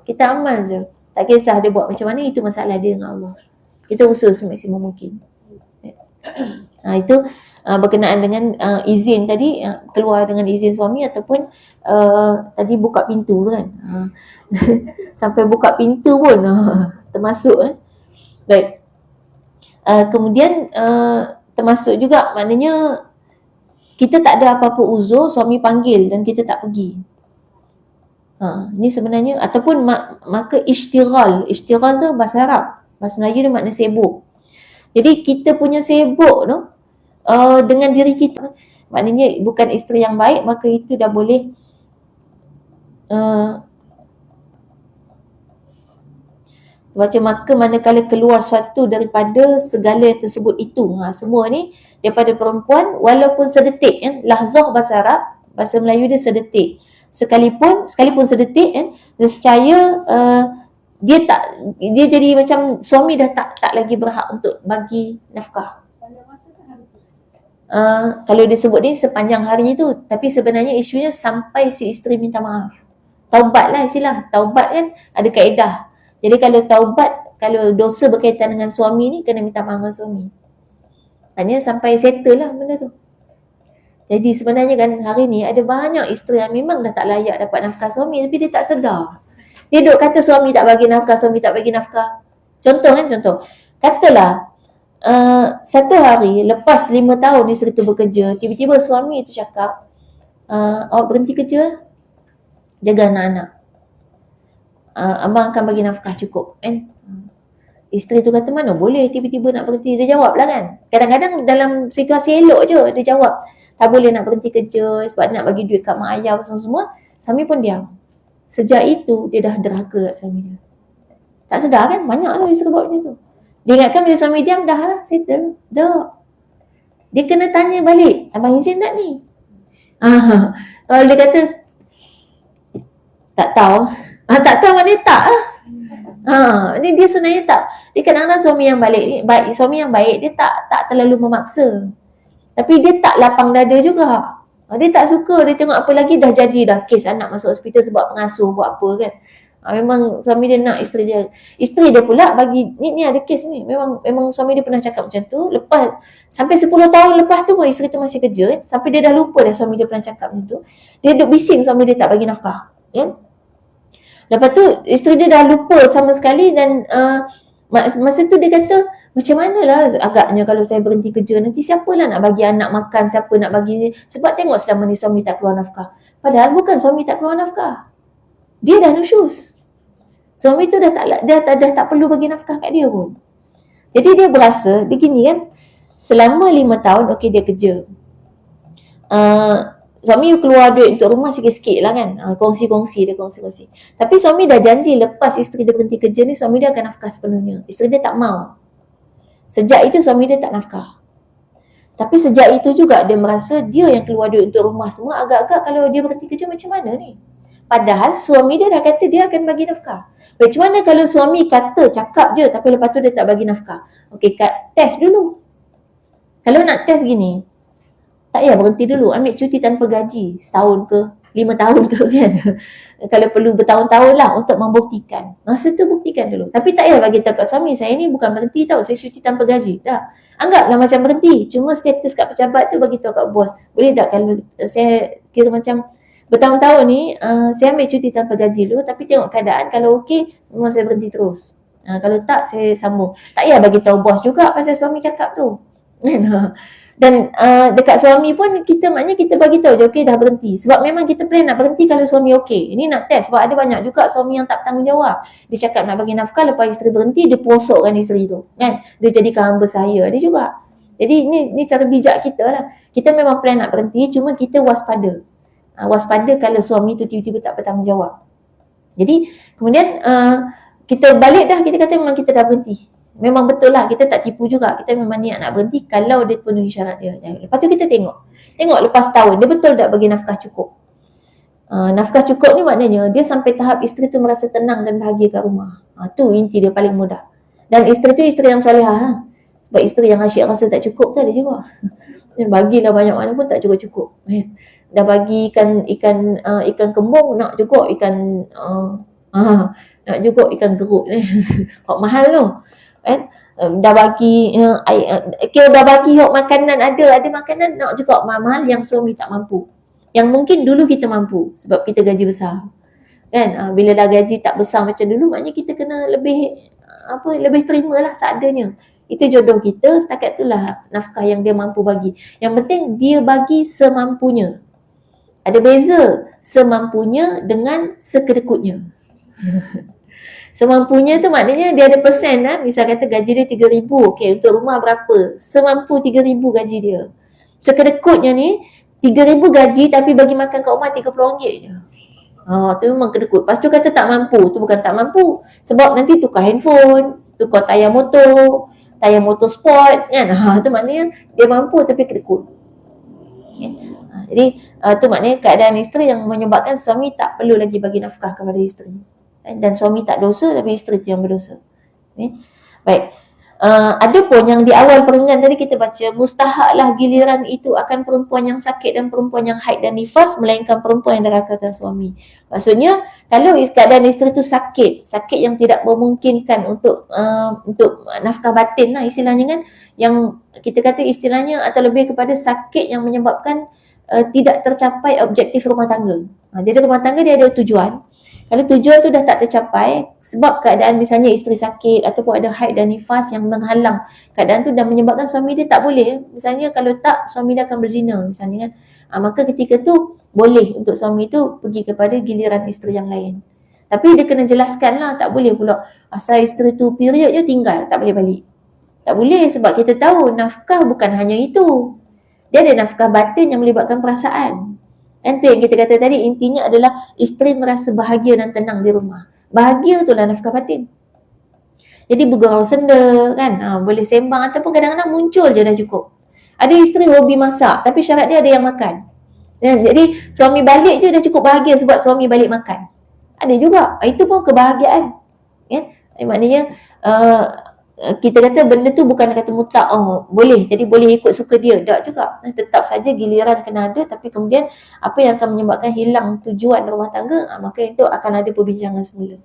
Kita amal je. Tak kisah dia buat macam mana, itu masalah dia dengan Allah. Kita usaha semaksimum mungkin. Itu berkenaan dengan izin tadi, keluar dengan izin suami, ataupun tadi buka pintu kan. Sampai buka pintu pun termasuk. Baik. Kemudian termasuk juga maknanya kita tak ada apa-apa uzur, suami panggil dan kita tak pergi. Ni sebenarnya, ataupun maka istighal tu bahasa Arab, bahasa Melayu tu makna sibuk. Jadi kita punya sibuk tu dengan diri kita, maknanya bukan isteri yang baik, maka itu dah boleh baca, maka manakala keluar suatu daripada segala yang tersebut itu, semua ni daripada perempuan, walaupun sedetik kan, lahzah bahasa Arab, bahasa Melayu dia sedetik, sekalipun sedetik kan, nescaya dia jadi macam suami dah tak lagi berhak untuk bagi nafkah. Kalau dia sebut ni sepanjang hari tu, tapi sebenarnya isunya sampai si isteri minta maaf. Taubat lah istilah. Taubat kan ada kaedah. Jadi kalau taubat, kalau dosa berkaitan dengan suami ni, kena minta maaf dengan suami. Hanya sampai settle lah benda tu. Jadi sebenarnya kan hari ni ada banyak isteri yang memang dah tak layak dapat nafkah suami, tapi dia tak sedar. Dia duk kata suami tak bagi nafkah, suami tak bagi nafkah. Contoh. Katalah satu hari lepas 5 tahun isteri tu bekerja, tiba-tiba suami tu cakap, awak berhenti kerja lah, jaga anak-anak, abang akan bagi nafkah cukup kan. Isteri tu kata, mana boleh tiba-tiba nak berhenti. Dia jawab lah kan, kadang-kadang dalam situasi elok je dia jawab, tak boleh nak berhenti kerja sebab nak bagi duit kat mak ayah semua. Suami pun diam. Sejak itu dia dah derhaka kat suami dia. Tak sedar kan, banyak tu isteri buat macam tu. Dia ingatkan bila suami diam dah lah, settle. Dah. Dia kena tanya balik, abang izin tak ni? Kalau dia kata tak tahu, tak tahu maknanya tak lah. Ni dia sebenarnya tak. Dia kadang-kadang suami yang baik, dia tak terlalu memaksa. Tapi dia tak lapang dada juga. Dia tak suka, dia tengok apa lagi dah jadi dah kes anak masuk hospital sebab pengasuh buat apa kan. Memang suami dia nak isteri dia. Isteri dia pula bagi ni ada kes ni. Memang suami dia pernah cakap macam tu. Lepas sampai 10 tahun lepas tu pun isteri tu masih kerja. Sampai dia dah lupa dah suami dia pernah cakap macam tu. Dia duduk bising suami dia tak bagi nafkah. Ya. Lepas tu isteri dia dah lupa sama sekali dan masa tu dia kata macam manalah agaknya kalau saya berhenti kerja nanti siapalah nak bagi anak makan, siapa nak bagi, sebab tengok selama ni suami tak keluar nafkah. Padahal bukan suami tak keluar nafkah. Dia dah nusyus. Suami tu dah tak perlu bagi nafkah kat dia pun. Jadi dia berasa, dia gini kan, selama 5 tahun okey dia kerja. Suami keluar duit untuk rumah sikit-sikit lah kan. Kongsi-kongsi. Tapi suami dah janji lepas isteri dia berhenti kerja ni, suami dia akan nafkah sepenuhnya. Isteri dia tak mau. Sejak itu suami dia tak nafkah. Tapi sejak itu juga dia merasa dia yang keluar duit untuk rumah semua. Agak-agak kalau dia berhenti kerja macam mana ni? Padahal suami dia dah kata dia akan bagi nafkah. Macam mana kalau suami cakap je tapi lepas tu dia tak bagi nafkah? Okey, test dulu. Kalau nak test gini, tak payah berhenti dulu. Ambil cuti tanpa gaji. Setahun ke, 5 tahun ke kan. Kalau perlu bertahun-tahun lah untuk membuktikan. Masa tu buktikan dulu. Tapi tak payah bagi tahu kat suami, saya ni bukan berhenti tau, saya cuti tanpa gaji. Dah. Anggaplah macam berhenti. Cuma status kat pejabat tu bagi tahu kat bos. Boleh tak kalau saya kira macam bertahun-tahun ni, saya ambil cuti tanpa gaji dulu, tapi tengok keadaan, kalau okey, memang saya berhenti terus. Kalau tak, saya sambung. Tak payah bagi tahu bos juga pasal suami cakap tu. Dan dekat suami pun maknanya kita bagi tahu je, okey dah berhenti. Sebab memang kita plan nak berhenti kalau suami okey. Ini nak test sebab ada banyak juga suami yang tak bertanggungjawab. Dia cakap nak bagi nafkah, lepas isteri berhenti, dia posokkan isteri tu. Kan? Dia jadikan hamba sahaya dia juga. Jadi ni cara bijak kita lah. Kita memang plan nak berhenti, cuma kita waspada. Waspada kalau suami tu tiba-tiba tak bertanggungjawab. Jadi kemudian kita balik dah, kita kata memang kita dah berhenti. Memang betul lah, kita tak tipu juga. Kita memang niat nak berhenti kalau dia penuhi syarat dia. Lepas tu kita tengok lepas tahun dia betul tak bagi nafkah cukup. Nafkah cukup ni maknanya dia sampai tahap isteri tu merasa tenang dan bahagia kat rumah. Tu inti dia paling mudah. Dan isteri tu isteri yang solehah. Sebab isteri yang asyik rasa tak cukup tu ada juga. Bagilah banyak mana pun tak cukup-cukup. Dah bagi ikan kembung, nak juga ikan nak juga ikan gerut ni. Hok mahal tu. Kan? Dah bagi dah bagi hok makanan, ada makanan nak juga mahal yang suami tak mampu. Yang mungkin dulu kita mampu sebab kita gaji besar. Kan? Bila dah gaji tak besar macam dulu, maknanya kita kena lebih terimalah seadanya. Itu jodoh kita, setakat itulah nafkah yang dia mampu bagi. Yang penting dia bagi semampunya. Ada beza semampunya dengan sekedekutnya. Semampunya tu maknanya dia ada persen lah. Misal kata gaji dia 3,000. Okey, untuk rumah berapa? Semampu 3,000 gaji dia. Sekedekutnya ni 3,000 gaji tapi bagi makan kat rumah RM30 je. Tu memang kedekut. Lepas tu kata tak mampu. Tu bukan tak mampu. Sebab nanti tukar handphone, tukar tayar motor sport kan. Tu maknanya dia mampu tapi kedekut. Okay. Jadi tu maknanya keadaan isteri yang menyebabkan suami tak perlu lagi bagi nafkah kepada isteri. Dan suami tak dosa tapi isteri tu yang berdosa. Okay. Baik. Ada pun yang di awal perenggan tadi kita baca, mustahaklah giliran itu akan perempuan yang sakit dan perempuan yang haid dan nifas, melainkan perempuan yang dirakakan suami. Maksudnya kalau keadaan isteri tu sakit yang tidak memungkinkan untuk nafkah batin lah istilahnya kan, yang kita kata istilahnya atau lebih kepada sakit yang menyebabkan tidak tercapai objektif rumah tangga. Jadi rumah tangga dia ada tujuan. Kalau tujuan tu dah tak tercapai sebab keadaan misalnya isteri sakit ataupun ada haid dan nifas yang menghalang keadaan tu dan menyebabkan suami dia tak boleh. Misalnya kalau tak, suami dia akan berzina misalnya kan. Maka ketika tu boleh untuk suami tu pergi kepada giliran isteri yang lain. Tapi dia kena jelaskan lah, tak boleh pula asal isteri tu period je tinggal, tak boleh balik. Tak boleh sebab kita tahu nafkah bukan hanya itu. Dia ada nafkah batin yang melibatkan perasaan. Itu yang kita kata tadi, intinya adalah isteri merasa bahagia dan tenang di rumah. Bahagia itulah nafkah batin. Jadi bergurau senda kan, boleh sembang ataupun kadang-kadang muncul je dah cukup. Ada isteri hobi masak tapi syarat dia ada yang makan. Jadi suami balik je dah cukup bahagia sebab suami balik makan. Ada juga, itu pun kebahagiaan. Maknanya kita kata benda tu bukan kata mutlak, boleh, jadi boleh ikut suka dia, tak juga. Tetap saja giliran kena ada, tapi kemudian apa yang akan menyebabkan hilang tujuan rumah tangga, maka itu akan ada perbincangan semula.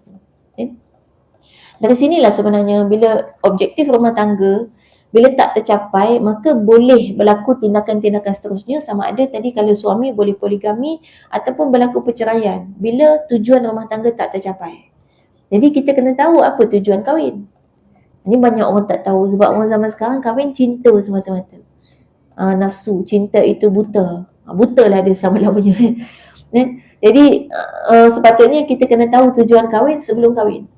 Dari sinilah sebenarnya bila objektif rumah tangga bila tak tercapai, maka boleh berlaku tindakan-tindakan seterusnya, sama ada tadi kalau suami boleh poligami ataupun berlaku perceraian bila tujuan rumah tangga tak tercapai. Jadi kita kena tahu apa tujuan kahwin. Ini banyak orang tak tahu sebab orang zaman sekarang kahwin cinta semata-mata. Nafsu, cinta itu buta. Buta lah dia selama-lamanya. Jadi sepatutnya kita kena tahu tujuan kahwin sebelum kahwin.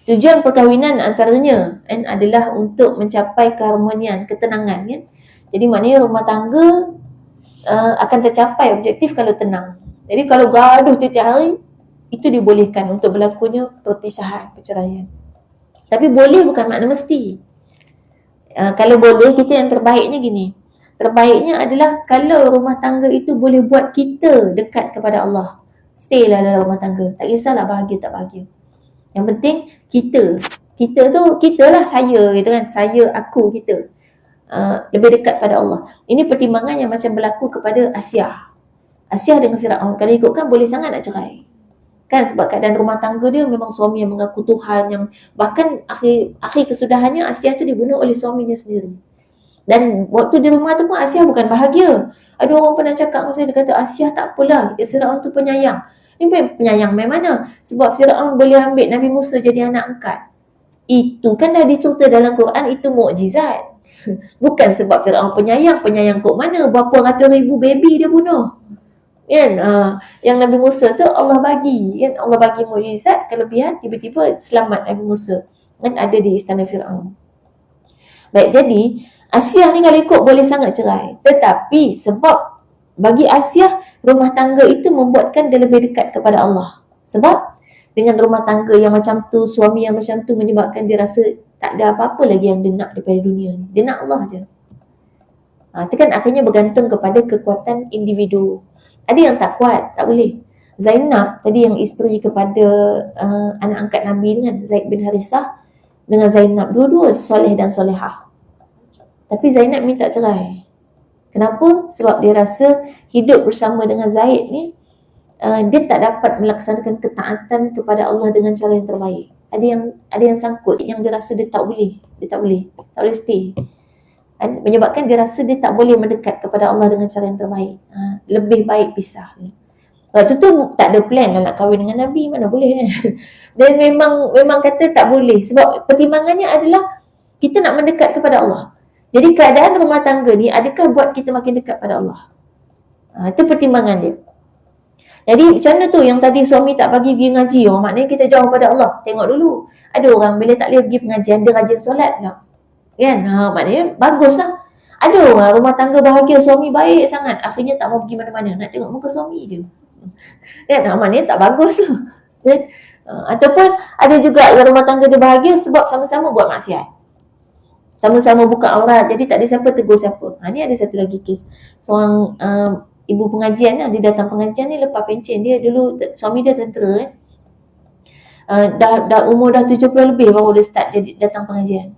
Tujuan perkahwinan antaranya adalah untuk mencapai keharmonian, ketenangan kan. Jadi maknanya rumah tangga akan tercapai objektif kalau tenang. Jadi kalau gaduh tiap hari, itu dibolehkan untuk berlakunya perpisahan, perceraian. Tapi boleh bukan makna mesti. Kalau boleh, kita yang terbaiknya gini. Terbaiknya adalah kalau rumah tangga itu boleh buat kita dekat kepada Allah. Stay lah dalam rumah tangga. Tak kisahlah bahagia tak bahagia. Yang penting kita tu, kita lah, saya gitu kan. Saya, aku, kita. Lebih dekat pada Allah. Ini pertimbangan yang macam berlaku kepada Asyah. Asyah dengan Fir'aun. Kalau ikutkan boleh sangat nak cerai. Kan sebab keadaan rumah tangga dia memang suami yang mengaku Tuhan, yang bahkan akhir kesudahannya Asyah tu dibunuh oleh suaminya sendiri. Dan waktu di rumah tu pun Asyah bukan bahagia. Ada orang pernah cakap dengan saya, dia kata Asyah tak apalah, Fir'aun tu penyayang. Ini penyayang main mana? Sebab Fir'aun boleh ambil Nabi Musa jadi anak angkat. Itu kan dah dicerita dalam Quran, itu mukjizat. Bukan sebab Fir'aun penyayang kok mana? Berapa ratus ribu baby dia bunuh. Kan? Yang Nabi Musa tu Allah bagi kan, Allah bagi mukjizat, kelebihan, tiba-tiba selamat Nabi Musa kan, ada di istana Fir'aun. Baik, jadi Asyah ni kalau ikut boleh sangat cerai, tetapi sebab bagi Asyah rumah tangga itu membuatkan dia lebih dekat kepada Allah. Sebab dengan rumah tangga yang macam tu, suami yang macam tu menyebabkan dia rasa tak ada apa-apa lagi yang dia nak daripada dunia ni, dia nak Allah je. Itu kan akhirnya bergantung kepada kekuatan individu. Ada yang tak kuat, tak boleh. Zainab tadi yang isteri kepada anak angkat Nabi kan, Zaid bin Harisah dengan Zainab, dua-dua soleh dan solehah. Tapi Zainab minta cerai. Kenapa? Sebab dia rasa hidup bersama dengan Zaid ni, dia tak dapat melaksanakan ketaatan kepada Allah dengan cara yang terbaik. Ada yang sangkut, yang dia rasa dia tak boleh stay. Menyebabkan dia rasa dia tak boleh mendekat kepada Allah dengan cara yang terbaik. Lebih baik pisah. Waktu tu tak ada plan lah nak kahwin dengan Nabi, mana boleh kan. Dan memang kata tak boleh. Sebab pertimbangannya adalah kita nak mendekat kepada Allah. Jadi keadaan rumah tangga ni adakah buat kita makin dekat pada Allah? Itu pertimbangan dia. Jadi macam mana tu yang tadi suami tak bagi pergi ngaji, maknanya kita jauh pada Allah. Tengok dulu. Ada orang bila tak boleh pergi pengajian, dia rajin solat tak? Kan? Maknanya baguslah. Ada orang rumah tangga bahagia, suami baik sangat, akhirnya tak mau pergi mana-mana, nak tengok muka suami je. Kan? Maknanya tak bagus lah. Kan? Ataupun ada juga rumah tangga dia bahagia sebab sama-sama buat maksiat. Sama-sama buka aurat, jadi tak ada siapa tegur siapa. Ni ada satu lagi kes. Seorang ibu pengajian, dia datang pengajian ni lepas pencen. Dia dulu, suami dia tentera kan. Dah umur dah 70 lebih baru dia start datang pengajian.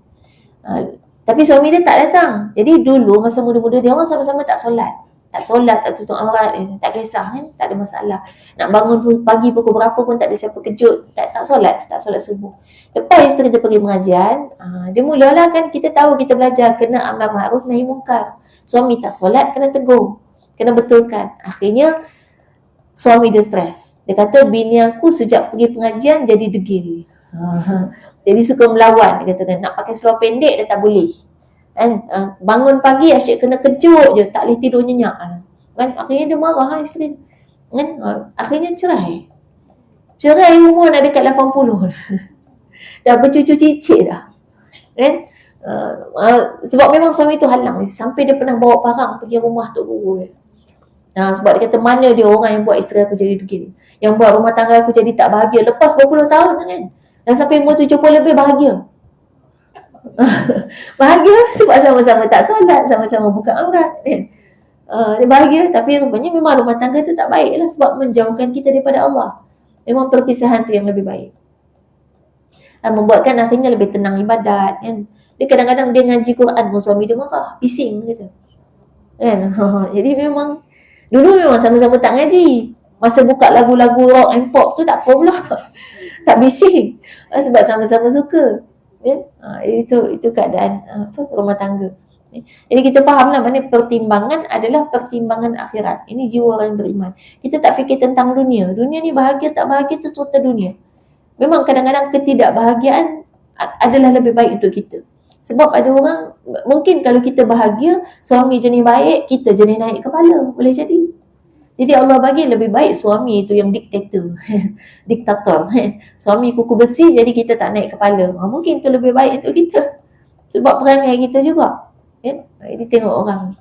Tapi suami dia tak datang. Jadi dulu masa muda-muda dia orang sama-sama tak solat, tak tutup aurat, tak kisah kan, tak ada masalah. Nak bangun pagi pukul berapa pun tak ada siapa kejut, tak solat subuh. Lepas isteri dia pergi pengajian, dia mulalah kan, kita tahu, kita belajar kena amar ma'ruf nahi mungkar. Suami tak solat kena tegur, kena betulkan. Akhirnya suami dia stres. Dia kata bini aku sejak pergi pengajian jadi degil. Jadi suka melawan, dia katakan nak pakai seluar pendek dah tak boleh. Kan? Bangun pagi asyik kena kejut je, tak boleh tidur nyenyak. Kan? Akhirnya dia marah isteri. Kan? Akhirnya cerai. Cerai umur dah dekat 80 dah bercucu cicit dah. Kan? Sebab memang suami tu halang. Sampai dia pernah bawa parang pergi rumah Tok Guru dia. Sebab dia kata mana dia orang yang buat isteri aku jadi degil, yang buat rumah tangga aku jadi tak bahagia lepas berpuluh tahun kan. Dan sampai umur 70 lebih bahagia. Bahagia sebab sama-sama tak solat, sama-sama buka aurat. Dia bahagia, tapi rupanya memang rumah tangga tu tak baik lah sebab menjauhkan kita daripada Allah. Memang perpisahan tu yang lebih baik. membuatkan akhirnya lebih tenang ibadat kan. Dia kadang-kadang dia ngaji Quran pun suami dia marah, bising gitu kan. Jadi memang dulu memang sama-sama tak ngaji, masa buka lagu-lagu rock and pop tu tak apa pula tak bising. Sebab sama-sama suka kan. Itu keadaan rumah tangga. Jadi kita fahamlah mana pertimbangan adalah pertimbangan akhirat. Ini jiwa orang beriman. Kita tak fikir tentang dunia. Dunia ni bahagia tak bahagia tu cerita dunia. Memang kadang-kadang ketidakbahagiaan adalah lebih baik untuk kita. Sebab ada orang, mungkin kalau kita bahagia, suami jenis baik, kita jenis naik kepala. Boleh jadi. Jadi Allah bagi lebih baik suami itu yang diktator. Diktator. Suami kuku besi, jadi kita tak naik kepala. Mungkin itu lebih baik untuk kita. Sebab perangai kita juga. Jadi tengok orang.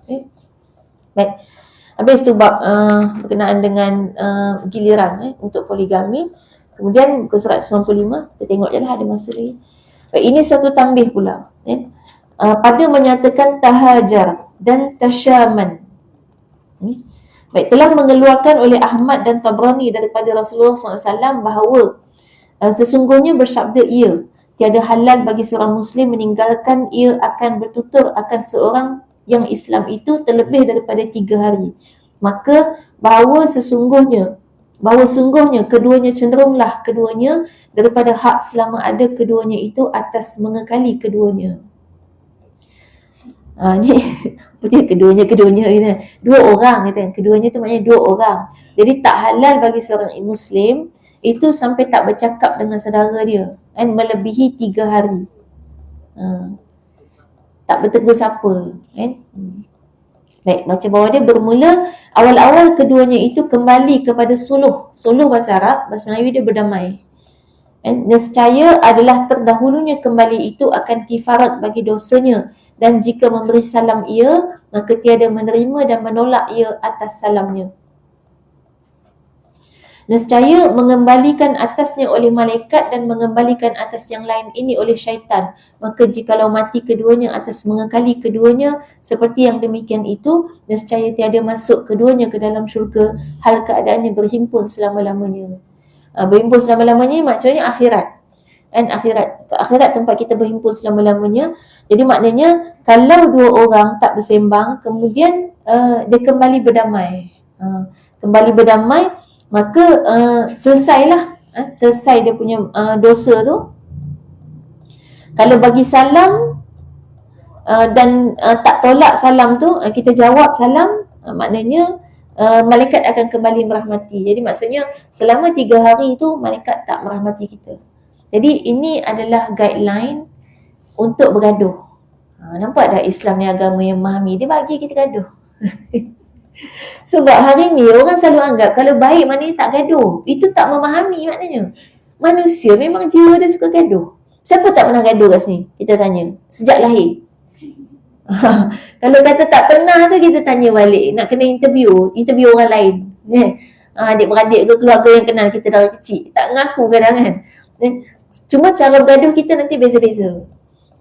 Baik. Habis tu bab berkenaan dengan giliran untuk poligami. Kemudian muka surat 95, kita tengok je lah, ada masa lagi. Baik, ini suatu tambih pula. Pada menyatakan tahajar dan tasyaman. Baik, telah mengeluarkan oleh Ahmad dan Tabrani daripada Rasulullah SAW bahawa sesungguhnya bersabda ia, tiada halal bagi seorang Muslim meninggalkan ia akan bertutur akan seorang yang Islam itu terlebih daripada 3 hari. Maka bahawa sungguhnya keduanya cenderunglah keduanya daripada hak selama ada keduanya itu atas mengekali keduanya. Ni apa dia keduanya gitu. 2 orang kata, keduanya tu maknanya 2 orang. Jadi tak halal bagi seorang Muslim itu sampai tak bercakap dengan saudara dia kan, melebihi 3 hari. Tak bertegur siapa kan. Baik, baca bawah dia, bermula awal-awal keduanya itu kembali kepada suluh. Suluh bahasa Arab, bahasa Melayu dia berdamai. Nescaya adalah terdahulunya kembali itu akan kifarat bagi dosanya, dan jika memberi salam ia, maka tiada menerima dan menolak ia atas salamnya. Nescaya mengembalikan atasnya oleh malaikat dan mengembalikan atas yang lain ini oleh syaitan. Maka jikalau mati keduanya atas mengekali keduanya seperti yang demikian itu, nescaya tiada masuk keduanya ke dalam syurga hal keadaannya berhimpun selama-lamanya. Berhimpun selama-lamanya maksudnya akhirat. Dan akhirat tempat kita berhimpun selama-lamanya. Jadi maknanya kalau 2 orang tak bersembang, kemudian dia kembali berdamai. Maka selesailah, selesai dia punya dosa tu. Kalau bagi salam dan tak tolak salam tu, kita jawab salam, maknanya malaikat akan kembali merahmati. Jadi maksudnya selama 3 hari tu malaikat tak merahmati kita. Jadi ini adalah guideline untuk bergaduh. Nampak tak Islam ni agama yang memahami, dia bagi kita gaduh. Sebab hari ni orang selalu anggap kalau baik maknanya tak gaduh. Itu tak memahami maknanya. Manusia memang jiwa dia suka gaduh. Siapa tak pernah gaduh kat sini? Kita tanya. Sejak lahir. Kalau kata tak pernah tu, kita tanya balik. Nak kena interview orang lain. Adik-beradik ke keluarga yang kenal kita dari kecil. Tak ngaku kadang kan. Cuma cara bergaduh kita nanti beza-beza.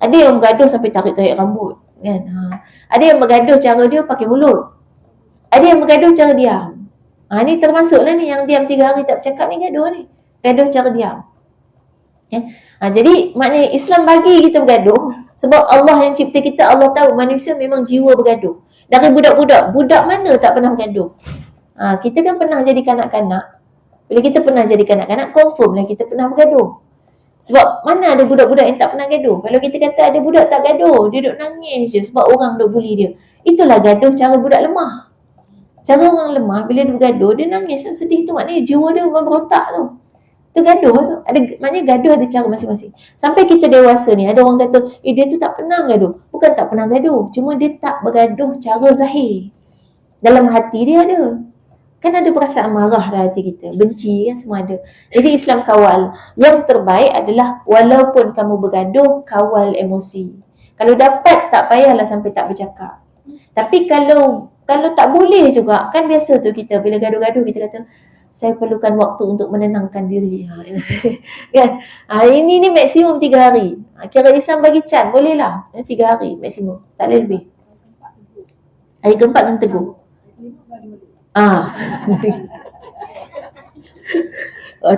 Ada yang bergaduh sampai tarik-tarik rambut kan. Ada yang bergaduh cara dia pakai mulut. Ada yang bergaduh cara diam. Ni termasuklah ni yang diam 3 hari tak bercakap ni gaduh ni. Gaduh cara diam. Jadi maknanya Islam bagi kita bergaduh sebab Allah yang cipta kita, Allah tahu manusia memang jiwa bergaduh. Dari budak-budak, budak mana tak pernah bergaduh? Kita kan pernah jadi kanak-kanak. Bila kita pernah jadi kanak-kanak, confirm lah kita pernah bergaduh. Sebab mana ada budak-budak yang tak pernah gaduh? Kalau kita kata ada budak tak gaduh, dia duduk nangis je sebab orang duk bully dia. Itulah gaduh cara budak lemah. Cara orang lemah bila dia bergaduh, dia nangis yang sedih tu, maknanya jiwa dia memang berotak tu. Itu gaduh tu. Maknanya gaduh ada cara masing-masing. Sampai kita dewasa ni, ada orang kata, dia tu tak pernah gaduh. Bukan tak pernah gaduh, cuma dia tak bergaduh cara zahir. Dalam hati dia ada. Kan ada perasaan marah dalam hati kita, benci kan, semua ada. Jadi Islam kawal. Yang terbaik adalah walaupun kamu bergaduh, kawal emosi. Kalau dapat, tak payahlah sampai tak bercakap. Tapi kalau tak boleh juga, kan biasa tu kita bila gaduh-gaduh kita kata, saya perlukan waktu untuk menenangkan diri. Kan? Ini maksimum 3 hari. Kira Islam bagi can, bolehlah 3 hari maksimum, tak boleh lebih. Hari keempat kena tegur.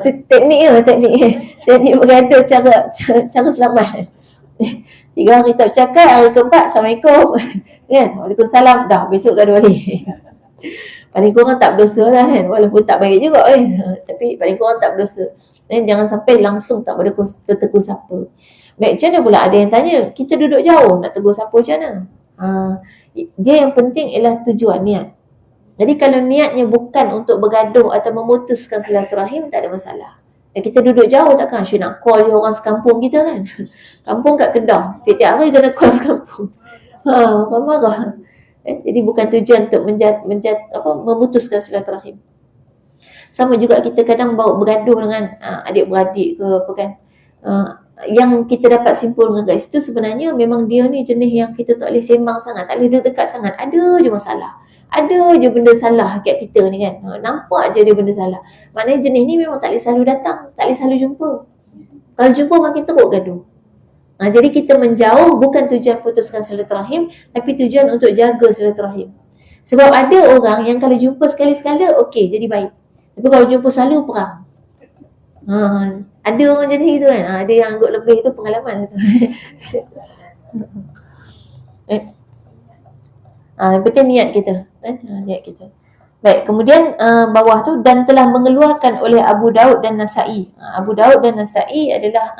Tu teknik bergaduh cara selamat. 3 hari tak bercakap, hari keempat Assalamualaikum. Kan? Waalaikumsalam. Dah, besok gaduh balik. Paling kurang tak berdosa lah kan, walaupun tak baik juga tapi paling kurang tak berdosa. Jangan sampai langsung tak bertegur siapa. Baik, macam mana pula ada yang tanya, kita duduk jauh nak tegur siapa macam mana? Dia yang penting ialah tujuan, niat. Jadi kalau niatnya bukan untuk bergaduh atau memutuskan silaturahim, tak ada masalah. Dan kita duduk jauh takkan asyik nak call dia orang sekampung kita kan. Kampung kat Kedah, tiap-tiap hari kena call sekampung. Marah. Jadi bukan tujuan untuk memutuskan silaturahim. Sama juga kita kadang bawa bergaduh dengan adik-beradik ke apa kan. Yang kita dapat simpulkan kat situ sebenarnya memang dia ni jenis yang kita tak boleh sembang sangat, tak boleh duduk dekat sangat. Ada je masalah. Ada je benda salah kat kita ni kan. Nampak je dia benda salah. Maknanya jenis ni memang tak boleh selalu datang, tak boleh selalu jumpa. Kalau jumpa makin teruk gaduh. Jadi kita menjauh bukan tujuan putuskan silaturahim, tapi tujuan untuk jaga silaturahim. Sebab ada orang yang kalau jumpa sekali-sekala okey, jadi baik. Tapi kalau jumpa selalu perang. Ada orang jenis itu kan. Ada yang anggap lebih itu pengalaman tu. Betul niat kita. Niat kita. Baik, kemudian bawah tu, dan telah mengeluarkan oleh Abu Daud dan Nasa'i. Abu Daud dan Nasa'i adalah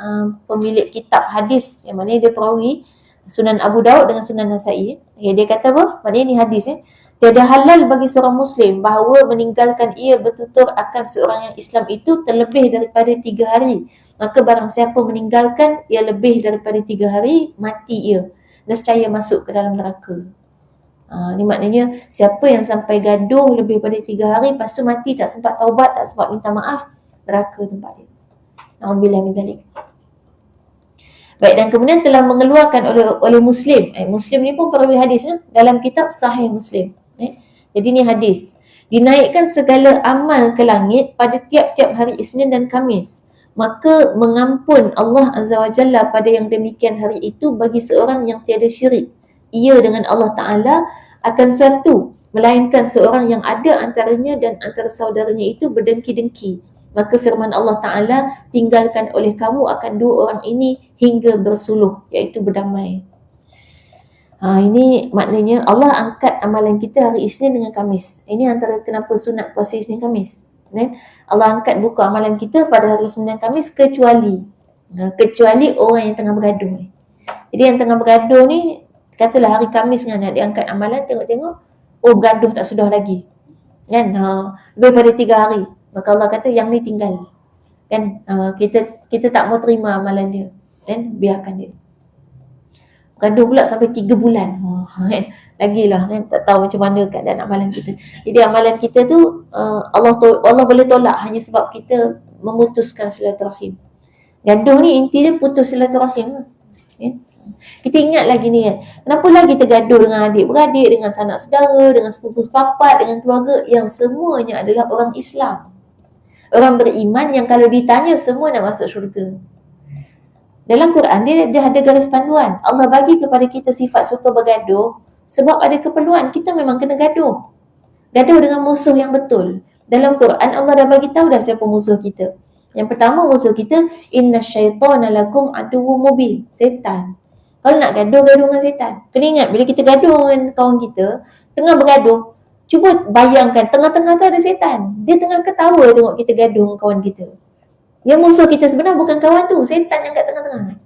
pemilik kitab hadis, yang mana dia perawi Sunan Abu Daud dengan Sunan Nasa'i. Dia kata apa? Maknanya ni hadis. Tiada halal bagi seorang Muslim bahawa meninggalkan ia bertutur akan seorang yang Islam itu terlebih daripada 3 hari. Maka barang siapa meninggalkan ia lebih daripada 3 hari, mati ia. Nescaya masuk ke dalam neraka. Ni maknanya siapa yang sampai gaduh lebih daripada 3 hari, lepas tu mati tak sempat taubat, tak sempat minta maaf, neraka tempat dia. Na'udzubillah min dzalik. Baik, dan kemudian telah mengeluarkan oleh Muslim. Muslim ni pun perawi hadis dalam kitab Sahih Muslim. Jadi ni hadis. Dinaikkan segala amal ke langit pada tiap-tiap hari Isnin dan Khamis. Maka mengampun Allah Azza wa Jalla pada yang demikian hari itu bagi seorang yang tiada syirik ia dengan Allah Ta'ala akan suatu, melainkan seorang yang ada antaranya dan antara saudaranya itu berdengki-dengki. Maka firman Allah Ta'ala, tinggalkan oleh kamu akan 2 orang ini hingga bersuluh, iaitu berdamai. Ini maknanya Allah angkat amalan kita hari Isnin dengan Khamis. Ini antara kenapa sunat puasa Isnin Khamis. Allah angkat buku amalan kita pada hari Isnin dan Khamis kecuali orang yang tengah bergaduh ni. Jadi yang tengah bergaduh ni, katalah hari Khamis kan nak diangkat amalan, tengok-tengok bergaduh tak sudah lagi kan, lebih pada 3 hari, maka Allah kata yang ni tinggal kan. Kita tak mau terima amalan dia kan, biarkan dia. Bergaduh pula sampai 3 bulan lagilah kan, tak tahu macam mana keadaan amalan kita. Jadi amalan kita tu Allah boleh tolak hanya sebab kita memutuskan silaturahim. Gaduh ni inti dia putus silaturahim kan. Kita ingat lagi ni kan, kenapa lagi tergaduh dengan adik-beradik, dengan sanak saudara, dengan sepupu sepapat, dengan keluarga yang semuanya adalah orang Islam, orang beriman yang kalau ditanya semua nak masuk syurga. Dalam Quran dia ada garis panduan. Allah bagi kepada kita sifat suka bergaduh sebab ada keperluan. Kita memang kena gaduh dengan musuh yang betul. Dalam Quran Allah dah bagi tahu dah siapa musuh kita. Yang pertama musuh kita, innasyaitana lakum aduwwum mubin, setan. Kalau nak gaduh dengan setan. Kena ingat bila kita gaduh dengan kawan kita, tengah bergaduh, cuba bayangkan tengah-tengah tu ada setan. Dia tengah ketawa tengok kita gaduh dengan kawan kita. Yang musuh kita sebenarnya bukan kawan tu, setan yang kat tengah-tengah.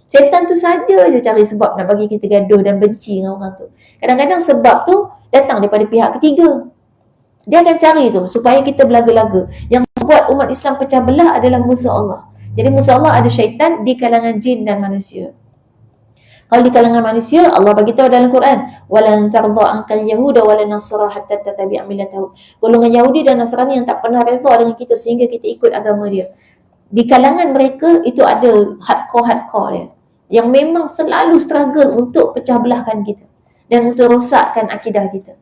Setan tu saja je cari sebab nak bagi kita gaduh dan benci dengan orang tu. Kadang-kadang sebab tu datang daripada pihak ketiga. Dia akan cari tu supaya kita belaga-laga. Yang buat umat Islam pecah belah adalah musuh Allah. Jadi musuh Allah ada syaitan di kalangan jin dan manusia. Kalau di kalangan manusia, Allah bagi tahu dalam Quran, walan tarda ankal yahuda walan nasara hatta tattabi'a millatahu. Golongan Yahudi dan Nasrani yang tak pernah redha dengan kita sehingga kita ikut agama dia. Di kalangan mereka itu ada hardcore dia, yang memang selalu struggle untuk pecah belahkan kita dan untuk rosakkan akidah kita.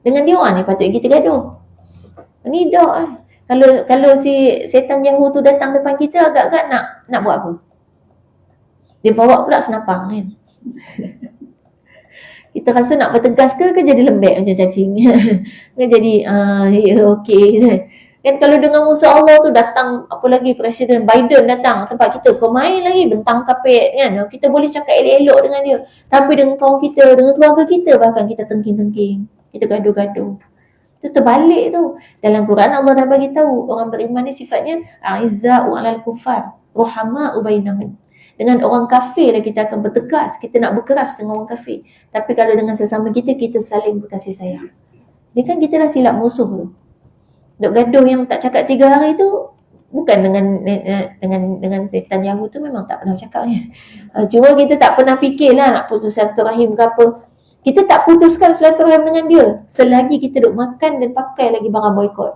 Dengan dia orang ni patut kita gaduh. Ni dah kalau si setan Yahudi tu datang depan kita, agak-agak nak buat apa? Dia bawa pula senapang kan. Kita rasa nak bertegas ke jadi lembek macam cacing. Kan jadi okey Kan kalau dengan musuh Allah tu datang, apa lagi Presiden Biden datang tempat kita, kau main lagi bentang kapet kan. Kita boleh cakap elok-elok dengan dia. Tapi dengan kawan kita, dengan keluarga kita, bahkan kita tengking-tengking. Kita gaduh-gaduh. Itu terbalik tu. Dalam Quran Allah dah bagi tahu orang beriman ni sifatnya a'izza'u 'alal kufar, ruhama'u bainahum. Dengan orang kafir lah kita akan bertegas, kita nak berkeras dengan orang kafir. Tapi kalau dengan sesama kita, kita saling berkasih sayang. Dia kan kita dah silap musuh tu. Duk gaduh yang tak cakap 3 hari tu bukan dengan setan Yahud tu, memang tak pernah cakap ya. Cuma kita tak pernah fikirlah nak putus silaturahim ke apa. Kita tak putuskan silaturahim dengan dia selagi kita duk makan dan pakai lagi barang boykot.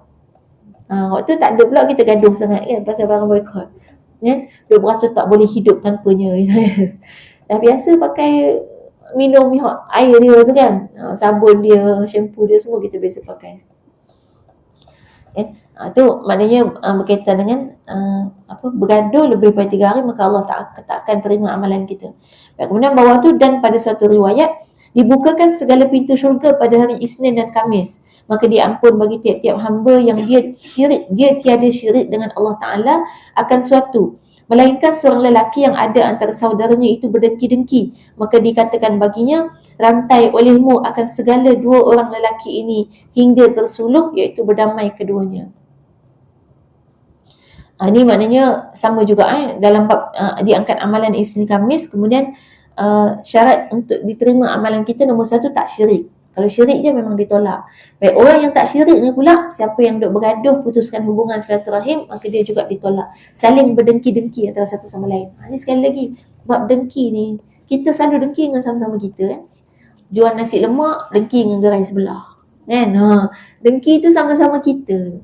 Waktu tak ada pula kita gaduh sangat kan pasal barang boykot. Kan? Dia berasa tak boleh hidup tanpanya. Dah biasa pakai minum air dia tu kan. Sabun dia, shampoo dia semua kita biasa pakai. Tu maknanya berkaitan dengan bergaduh lebih daripada 3 hari, maka Allah tak akan terima amalan kita. Kemudian bawah tu, dan pada suatu riwayat dibukakan segala pintu syurga pada hari Isnin dan Khamis, maka diampun bagi tiap-tiap hamba yang dia tiada syirik dengan Allah Ta'ala akan suatu, melainkan seorang lelaki yang ada antara saudaranya itu berdengki-dengki, maka dikatakan baginya, rantai olehmu akan segala 2 orang lelaki ini hingga bersuluh, iaitu berdamai keduanya. Ini maknanya sama juga dalam bab diangkat amalan Isnin Khamis. Kemudian syarat untuk diterima amalan kita nombor 1, tak syirik. Kalau syirik je memang ditolak. Baik, orang yang tak syirik ni pula, siapa yang duk bergaduh putuskan hubungan silaturahim, maka dia juga ditolak. Saling berdengki-dengki antara satu sama lain. Ini sekali lagi, bab dengki ni, kita selalu dengki dengan sama-sama kita kan. Jual nasi lemak, dengki dengan gerai sebelah kan. Dengki tu sama-sama kita.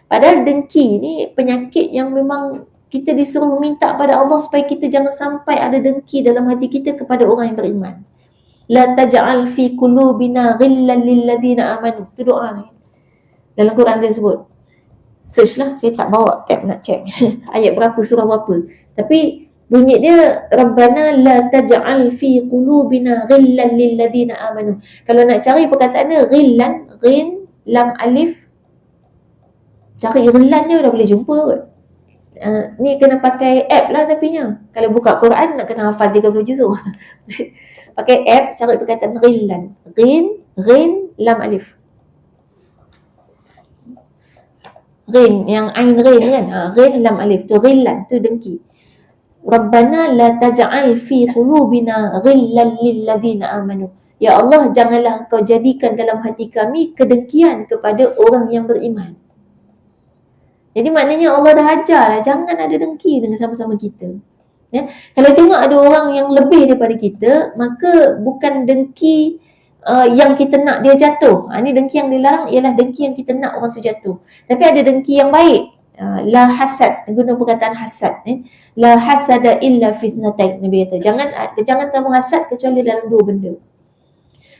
Padahal dengki ni penyakit yang memang kita disuruh minta pada Allah supaya kita jangan sampai ada dengki dalam hati kita kepada orang yang beriman. La taj'al fi qulubina ghillan lil ladzina amanu. Itu doa ni. Dalam Quran dia sebut. Search lah, saya tak bawa tab nak check ayat berapa, surah berapa. Tapi bunyi dia, Rabbana la taj'al fi qulubina ghillan lil ladzina amanu. Kalau nak cari perkataan dia, ghillan, ghin, lam alif, cari ghillan je dah boleh jumpa kot. Ni kena pakai app lah tapinya. Kalau buka Quran nak kena hafal 30 juzuk. Pakai app, cari perkataan ghillan. Ghin, lam alif. Ghin, yang ain ghin kan. Ghin, lam alif. Tu ghillan, tu dengki. Rabbana la taj'al fi qulubina ghillan lil ladzina amanu. Ya Allah, janganlah Engkau jadikan dalam hati kami kedengkian kepada orang yang beriman. Jadi maknanya Allah dah ajarlah jangan ada dengki dengan sama-sama kita. Ya? Kalau tengok ada orang yang lebih daripada kita, maka bukan dengki yang kita nak dia jatuh. Ini dengki yang dilarang ialah dengki yang kita nak orang tu jatuh. Tapi ada dengki yang baik. La hasad, guna perkataan hasad. La hasada illa fitnatain. Nabi kata, jangan kamu hasad kecuali dalam 2 benda.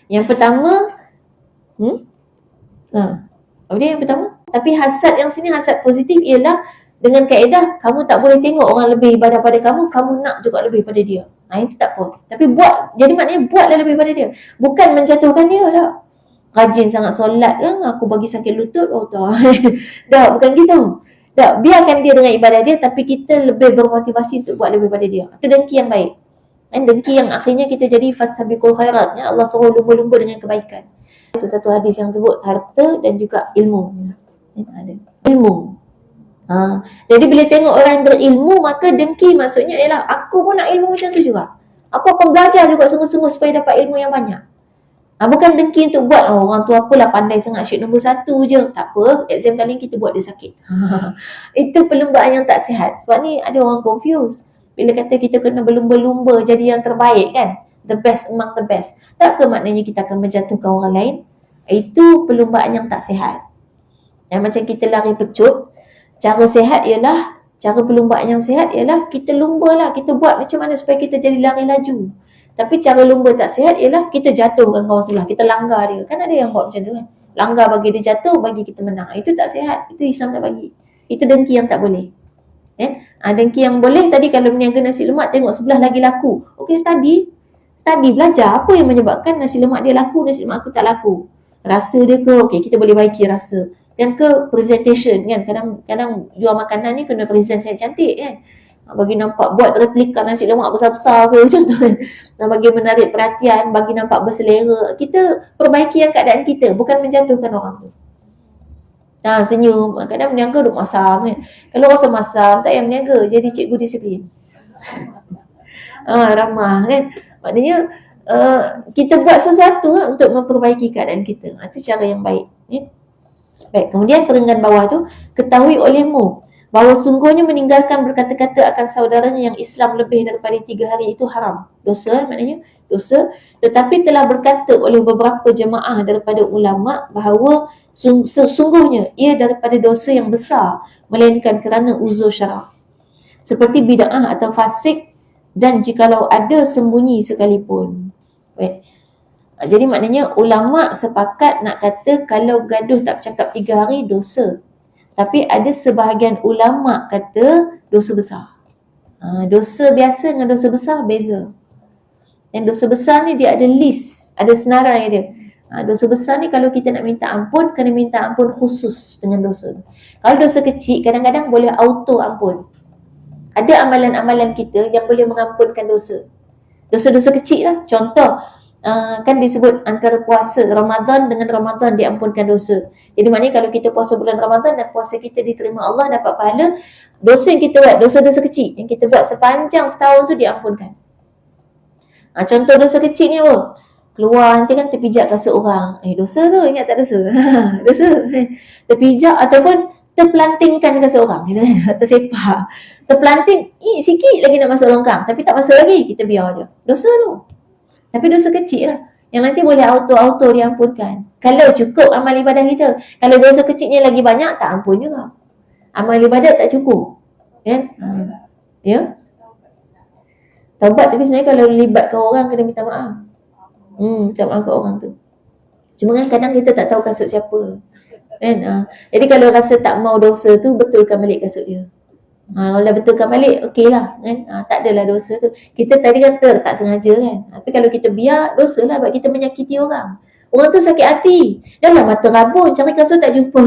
Yang pertama, apa dia yang pertama? Tapi hasad yang sini, hasad positif ialah dengan kaedah kamu tak boleh tengok orang lebih ibadah pada kamu, kamu nak juga lebih pada dia. Itu tak apa. Tapi buat, jadi maknanya buatlah lebih pada dia. Bukan menjatuhkan dia lah. Rajin sangat solat kan, aku bagi sakit lutut, tak. Dah, bukan gitu. Dah, biarkan dia dengan ibadah dia, tapi kita lebih bermotivasi untuk buat lebih pada dia. Itu dengki yang baik. Dengki yang akhirnya kita jadi fastabiqul khairat. Allah suruh lumba-lumba dengan kebaikan. Itu satu hadis yang sebut harta dan juga ilmu. Ada ilmu. Jadi bila tengok orang berilmu, maka dengki maksudnya ialah aku pun nak ilmu macam tu juga. Aku akan belajar juga sungguh-sungguh supaya dapat ilmu yang banyak. Bukan dengki untuk buat orang tu apalah pandai sangat syed nombor 1 je. Tak apa, exam kali ni kita buat dia sakit. Itu perlumbaan yang tak sihat. Sebab ni ada orang confuse. Bila kata kita kena berlumba-lumba jadi yang terbaik kan, the best among the best, tak ke maknanya kita akan menjatuhkan orang lain? Itu perlumbaan yang tak sihat. Macam kita lari pecut, cara sihat ialah, cara perlumbaan yang sihat ialah kita lumba lah, kita buat macam mana supaya kita jadi lari laju. Tapi cara lumba tak sihat ialah kita jatuhkan kawan sebelah, kita langgar dia. Kan ada yang buat macam tu kan, langgar bagi dia jatuh, bagi kita menang. Itu tak sihat, itu Islam tak bagi. Itu dengki yang tak boleh. Dengki yang boleh tadi, kalau meniaga nasi lemak, tengok sebelah lagi laku, okey, study belajar apa yang menyebabkan nasi lemak dia laku, nasi lemak aku tak laku. Rasa dia ke, okey, kita boleh baiki rasa. Kan ke presentation kan, kadang jual makanan ni kena present cantik kan, bagi nampak, buat replika nasi lemak besar-besar ke contoh kan, dan bagi menarik perhatian, bagi nampak berselera. Kita perbaiki yang keadaan kita, bukan menjatuhkan orang tu. Senyum, kadang meniaga duk masam kan, kalau rasa masam tak payah meniaga, jadi cikgu disiplin. Ramah kan, maknanya kita buat sesuatu untuk memperbaiki keadaan kita. Itu cara yang baik ya. Baik, kemudian perenggan bawah tu, ketahui olehmu bahawa sungguhnya meninggalkan berkata-kata akan saudaranya yang Islam lebih daripada 3 hari itu haram. Dosa, maknanya dosa. Tetapi telah berkata oleh beberapa jemaah daripada ulama bahawa sesungguhnya ia daripada dosa yang besar, melainkan kerana uzur syarak, seperti bid'ah atau fasik, dan jikalau ada sembunyi sekalipun. Baik. Jadi maknanya ulama sepakat nak kata kalau gaduh tak bercakap 3 hari dosa. Tapi ada sebahagian ulama kata dosa besar. Dosa biasa dengan dosa besar beza. Dan dosa besar ni dia ada list, ada senarai dia. Dosa besar ni kalau kita nak minta ampun, kena minta ampun khusus dengan dosa. Kalau dosa kecil, kadang-kadang boleh auto ampun. Ada amalan-amalan kita yang boleh mengampunkan dosa. Dosa-dosa kecil lah. Contoh, kan disebut antara puasa Ramadan dengan Ramadan diampunkan dosa. Jadi maknanya kalau kita puasa bulan Ramadan dan puasa kita diterima Allah, dapat pahala, dosa yang kita buat, dosa-dosa kecil yang kita buat sepanjang setahun tu diampunkan. Contoh dosa kecil ni apa? Keluar nanti kan terpijak kasut orang. Dosa tu, ingat tak dosa? Dosa. Terpijak ataupun terpelantingkan kasut orang gitu kan, tersepak. Terpelanting, sikit lagi nak masuk longkang tapi tak masuk lagi, kita biar je. Dosa tu. Tapi dosa kecil lah, yang nanti boleh auto-auto diampunkan kalau cukup amal ibadah kita. Kalau dosa kecilnya lagi banyak, tak ampun juga. Amal ibadah tak cukup kan? Ya, taubat tapi sebenarnya kalau libatkan orang kena minta maaf. Minta maaf kat orang tu. Cuma kan kadang kita tak tahu kasut siapa kan? Jadi kalau rasa tak mau dosa tu, betulkan balik kasut dia. Kalau betulkan balik, okey lah kan? Tak adalah dosa tu. Kita tadi kata tak sengaja kan, tapi kalau kita biar, dosa lah sebab kita menyakiti orang. Orang tu sakit hati, dah lah mata rabun, cari kasut tak jumpa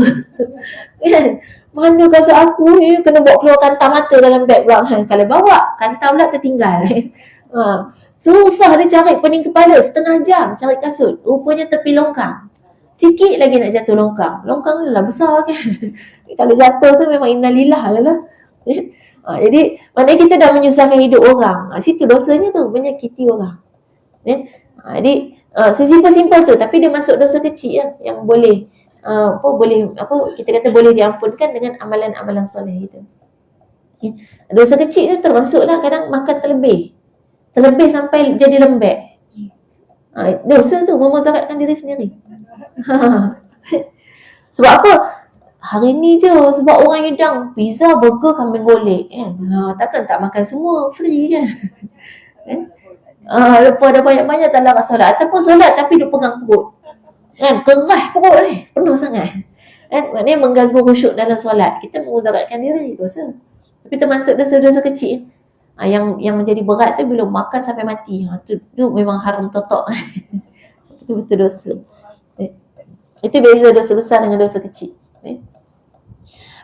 kan? Mana kasut aku ni, kena bawa keluar kantang mata dalam beg pula kan? Kalau bawa, kantang pula tertinggal susah dia cari pening kepala, setengah jam cari kasut, rupanya tepi longkang. Sikit lagi nak jatuh longkang. Longkang ni lah besar kan. Kalau jatuh tu memang innalillah lah. Jadi maknanya kita dah menyusahkan hidup orang. Situ dosanya tu, menyakiti orang. Jadi sesimpel-simpel tu, tapi dia masuk dosa kecil lah, yang boleh kita kata boleh diampunkan dengan amalan-amalan soleh itu. Dosa kecil tu termasuklah kadang makan terlebih sampai jadi lembek. Dosa tu memudaratkan diri sendiri. Sebab apa? Hari ni je sebab orang hidang pizza, burger, kambing golek kan. Takkan tak makan semua, free kan. Lepas dah banyak-banyak tak larat solat, ataupun solat tapi dia pegang perut kan, keras perut ni, penuh sangat kan. Maknanya mengganggu khusyuk dalam solat, kita memudaratkan diri, dosa. Tapi termasuk dosa-dosa kecil yang menjadi berat tu bila makan sampai mati. Tu memang haram totok. Itu betul dosa. Itu beza dosa besar dengan dosa kecil.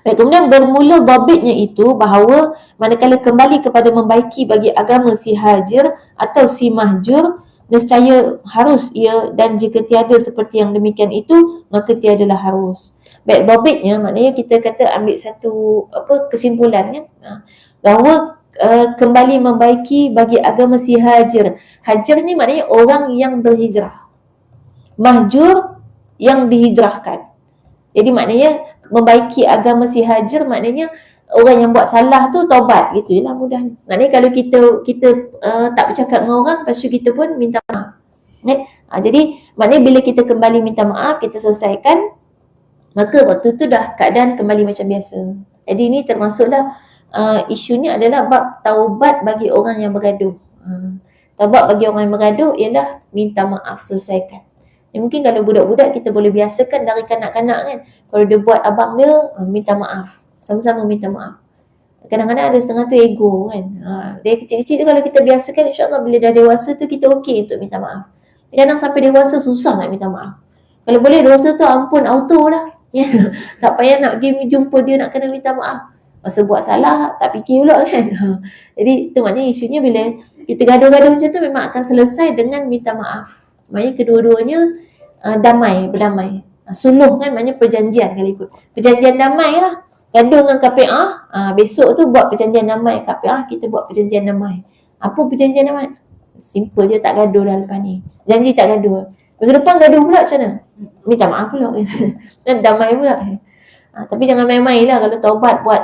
Baik, kemudian bermula babitnya itu bahawa manakala kembali kepada membaiki bagi agama si hajir atau si mahjur, nescaya harus ia, dan jika tiada seperti yang demikian itu, maka tiadalah harus. Baik, babitnya maknanya kita kata ambil satu kesimpulan kan, bahawa kembali membaiki bagi agama si hajir. Hajir ni maknanya orang yang berhijrah. Mahjur yang dihijrahkan. Jadi maknanya membaiki agama si hajir maknanya orang yang buat salah tu taubat, gitu je lah mudahnya. Maknanya kalau kita tak bercakap dengan orang, lepas tu kita pun minta maaf. Jadi maknanya bila kita kembali minta maaf, kita selesaikan, maka waktu tu dah keadaan kembali macam biasa. Jadi ini termasuklah isunya adalah bab taubat bagi orang yang bergaduh. Taubat bagi orang yang bergaduh ialah minta maaf, selesaikan. Mungkin kalau budak-budak kita boleh biasakan dari kanak-kanak kan, kalau dia buat abang dia, minta maaf, sama-sama minta maaf. Kadang-kadang ada setengah tu ego kan, dia kecil-kecil tu kalau kita biasakan, insyaAllah bila dah dewasa tu kita okey untuk minta maaf. Kadang sampai dewasa susah nak minta maaf. Kalau boleh dosa tu ampun auto lah, Ya, tak payah nak pergi jumpa dia nak kena minta maaf. Masa buat salah tak fikir pula kan. Jadi itu maknanya isunya bila kita gaduh-gaduh macam tu memang akan selesai dengan minta maaf. Maknanya kedua-duanya damai, berdamai. Suluh kan maknanya perjanjian kalau ikut. Perjanjian damai lah. Gaduh dengan KPA, besok tu buat perjanjian damai. KPA kita buat perjanjian damai. Apa perjanjian damai? Simple je, tak gaduh dah lepas ni. Janji tak gaduh. Minggu depan gaduh pula macam mana? Minta maaf pula. Dan damai pula. Tapi jangan main-main lah. Kalau taubat buat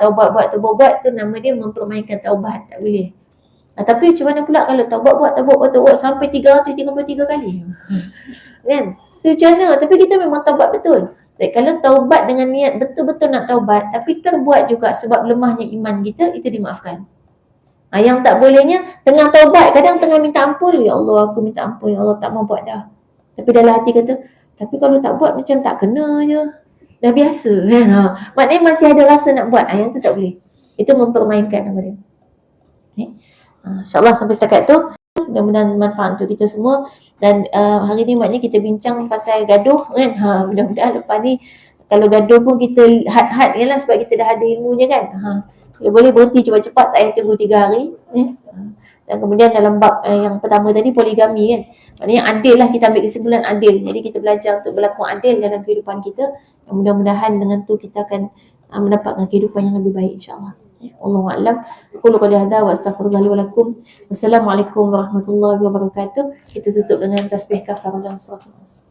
tu nama dia mempermainkan taubat. Tak boleh. Tapi macam mana pula kalau taubat buat sampai 333 kali? Kan? Tu macam mana? Tapi kita memang taubat betul. Jadi, kalau taubat dengan niat betul-betul nak taubat, tapi terbuat juga sebab lemahnya iman kita, itu dimaafkan. Yang tak bolehnya, tengah taubat, kadang tengah minta ampun, ya Allah aku minta ampun, ya Allah tak mau buat dah. Tapi dalam hati kata, tapi kalau tak buat macam tak kena je. Dah biasa kan. Maknanya masih ada rasa nak buat. Yang tu tak boleh. Itu mempermainkan nama dia. Okay. InsyaAllah sampai setakat tu. Mudah-mudahan manfaat untuk kita semua. Dan hari ni maknanya kita bincang pasal gaduh kan. Mudah-mudahan lepas ni kalau gaduh pun kita had-had kan lah sebab kita dah ada ilmunya kan. Kalau boleh berhenti cepat-cepat, tak payah tunggu 3 hari. Dan kemudian dalam bab yang pertama tadi poligami kan. Maknanya adil lah, kita ambil kesimpulan adil. Jadi kita belajar untuk berlaku adil dalam kehidupan kita. Mudah-mudahan dengan tu kita akan mendapatkan kehidupan yang lebih baik insya-Allah. Allahu a'lam. Qul qali hadza wa astaghfirullah li wa lakum. Wassalamualaikum warahmatullahi wabarakatuh. Kita tutup dengan tasbih kafarah dan surah Nas.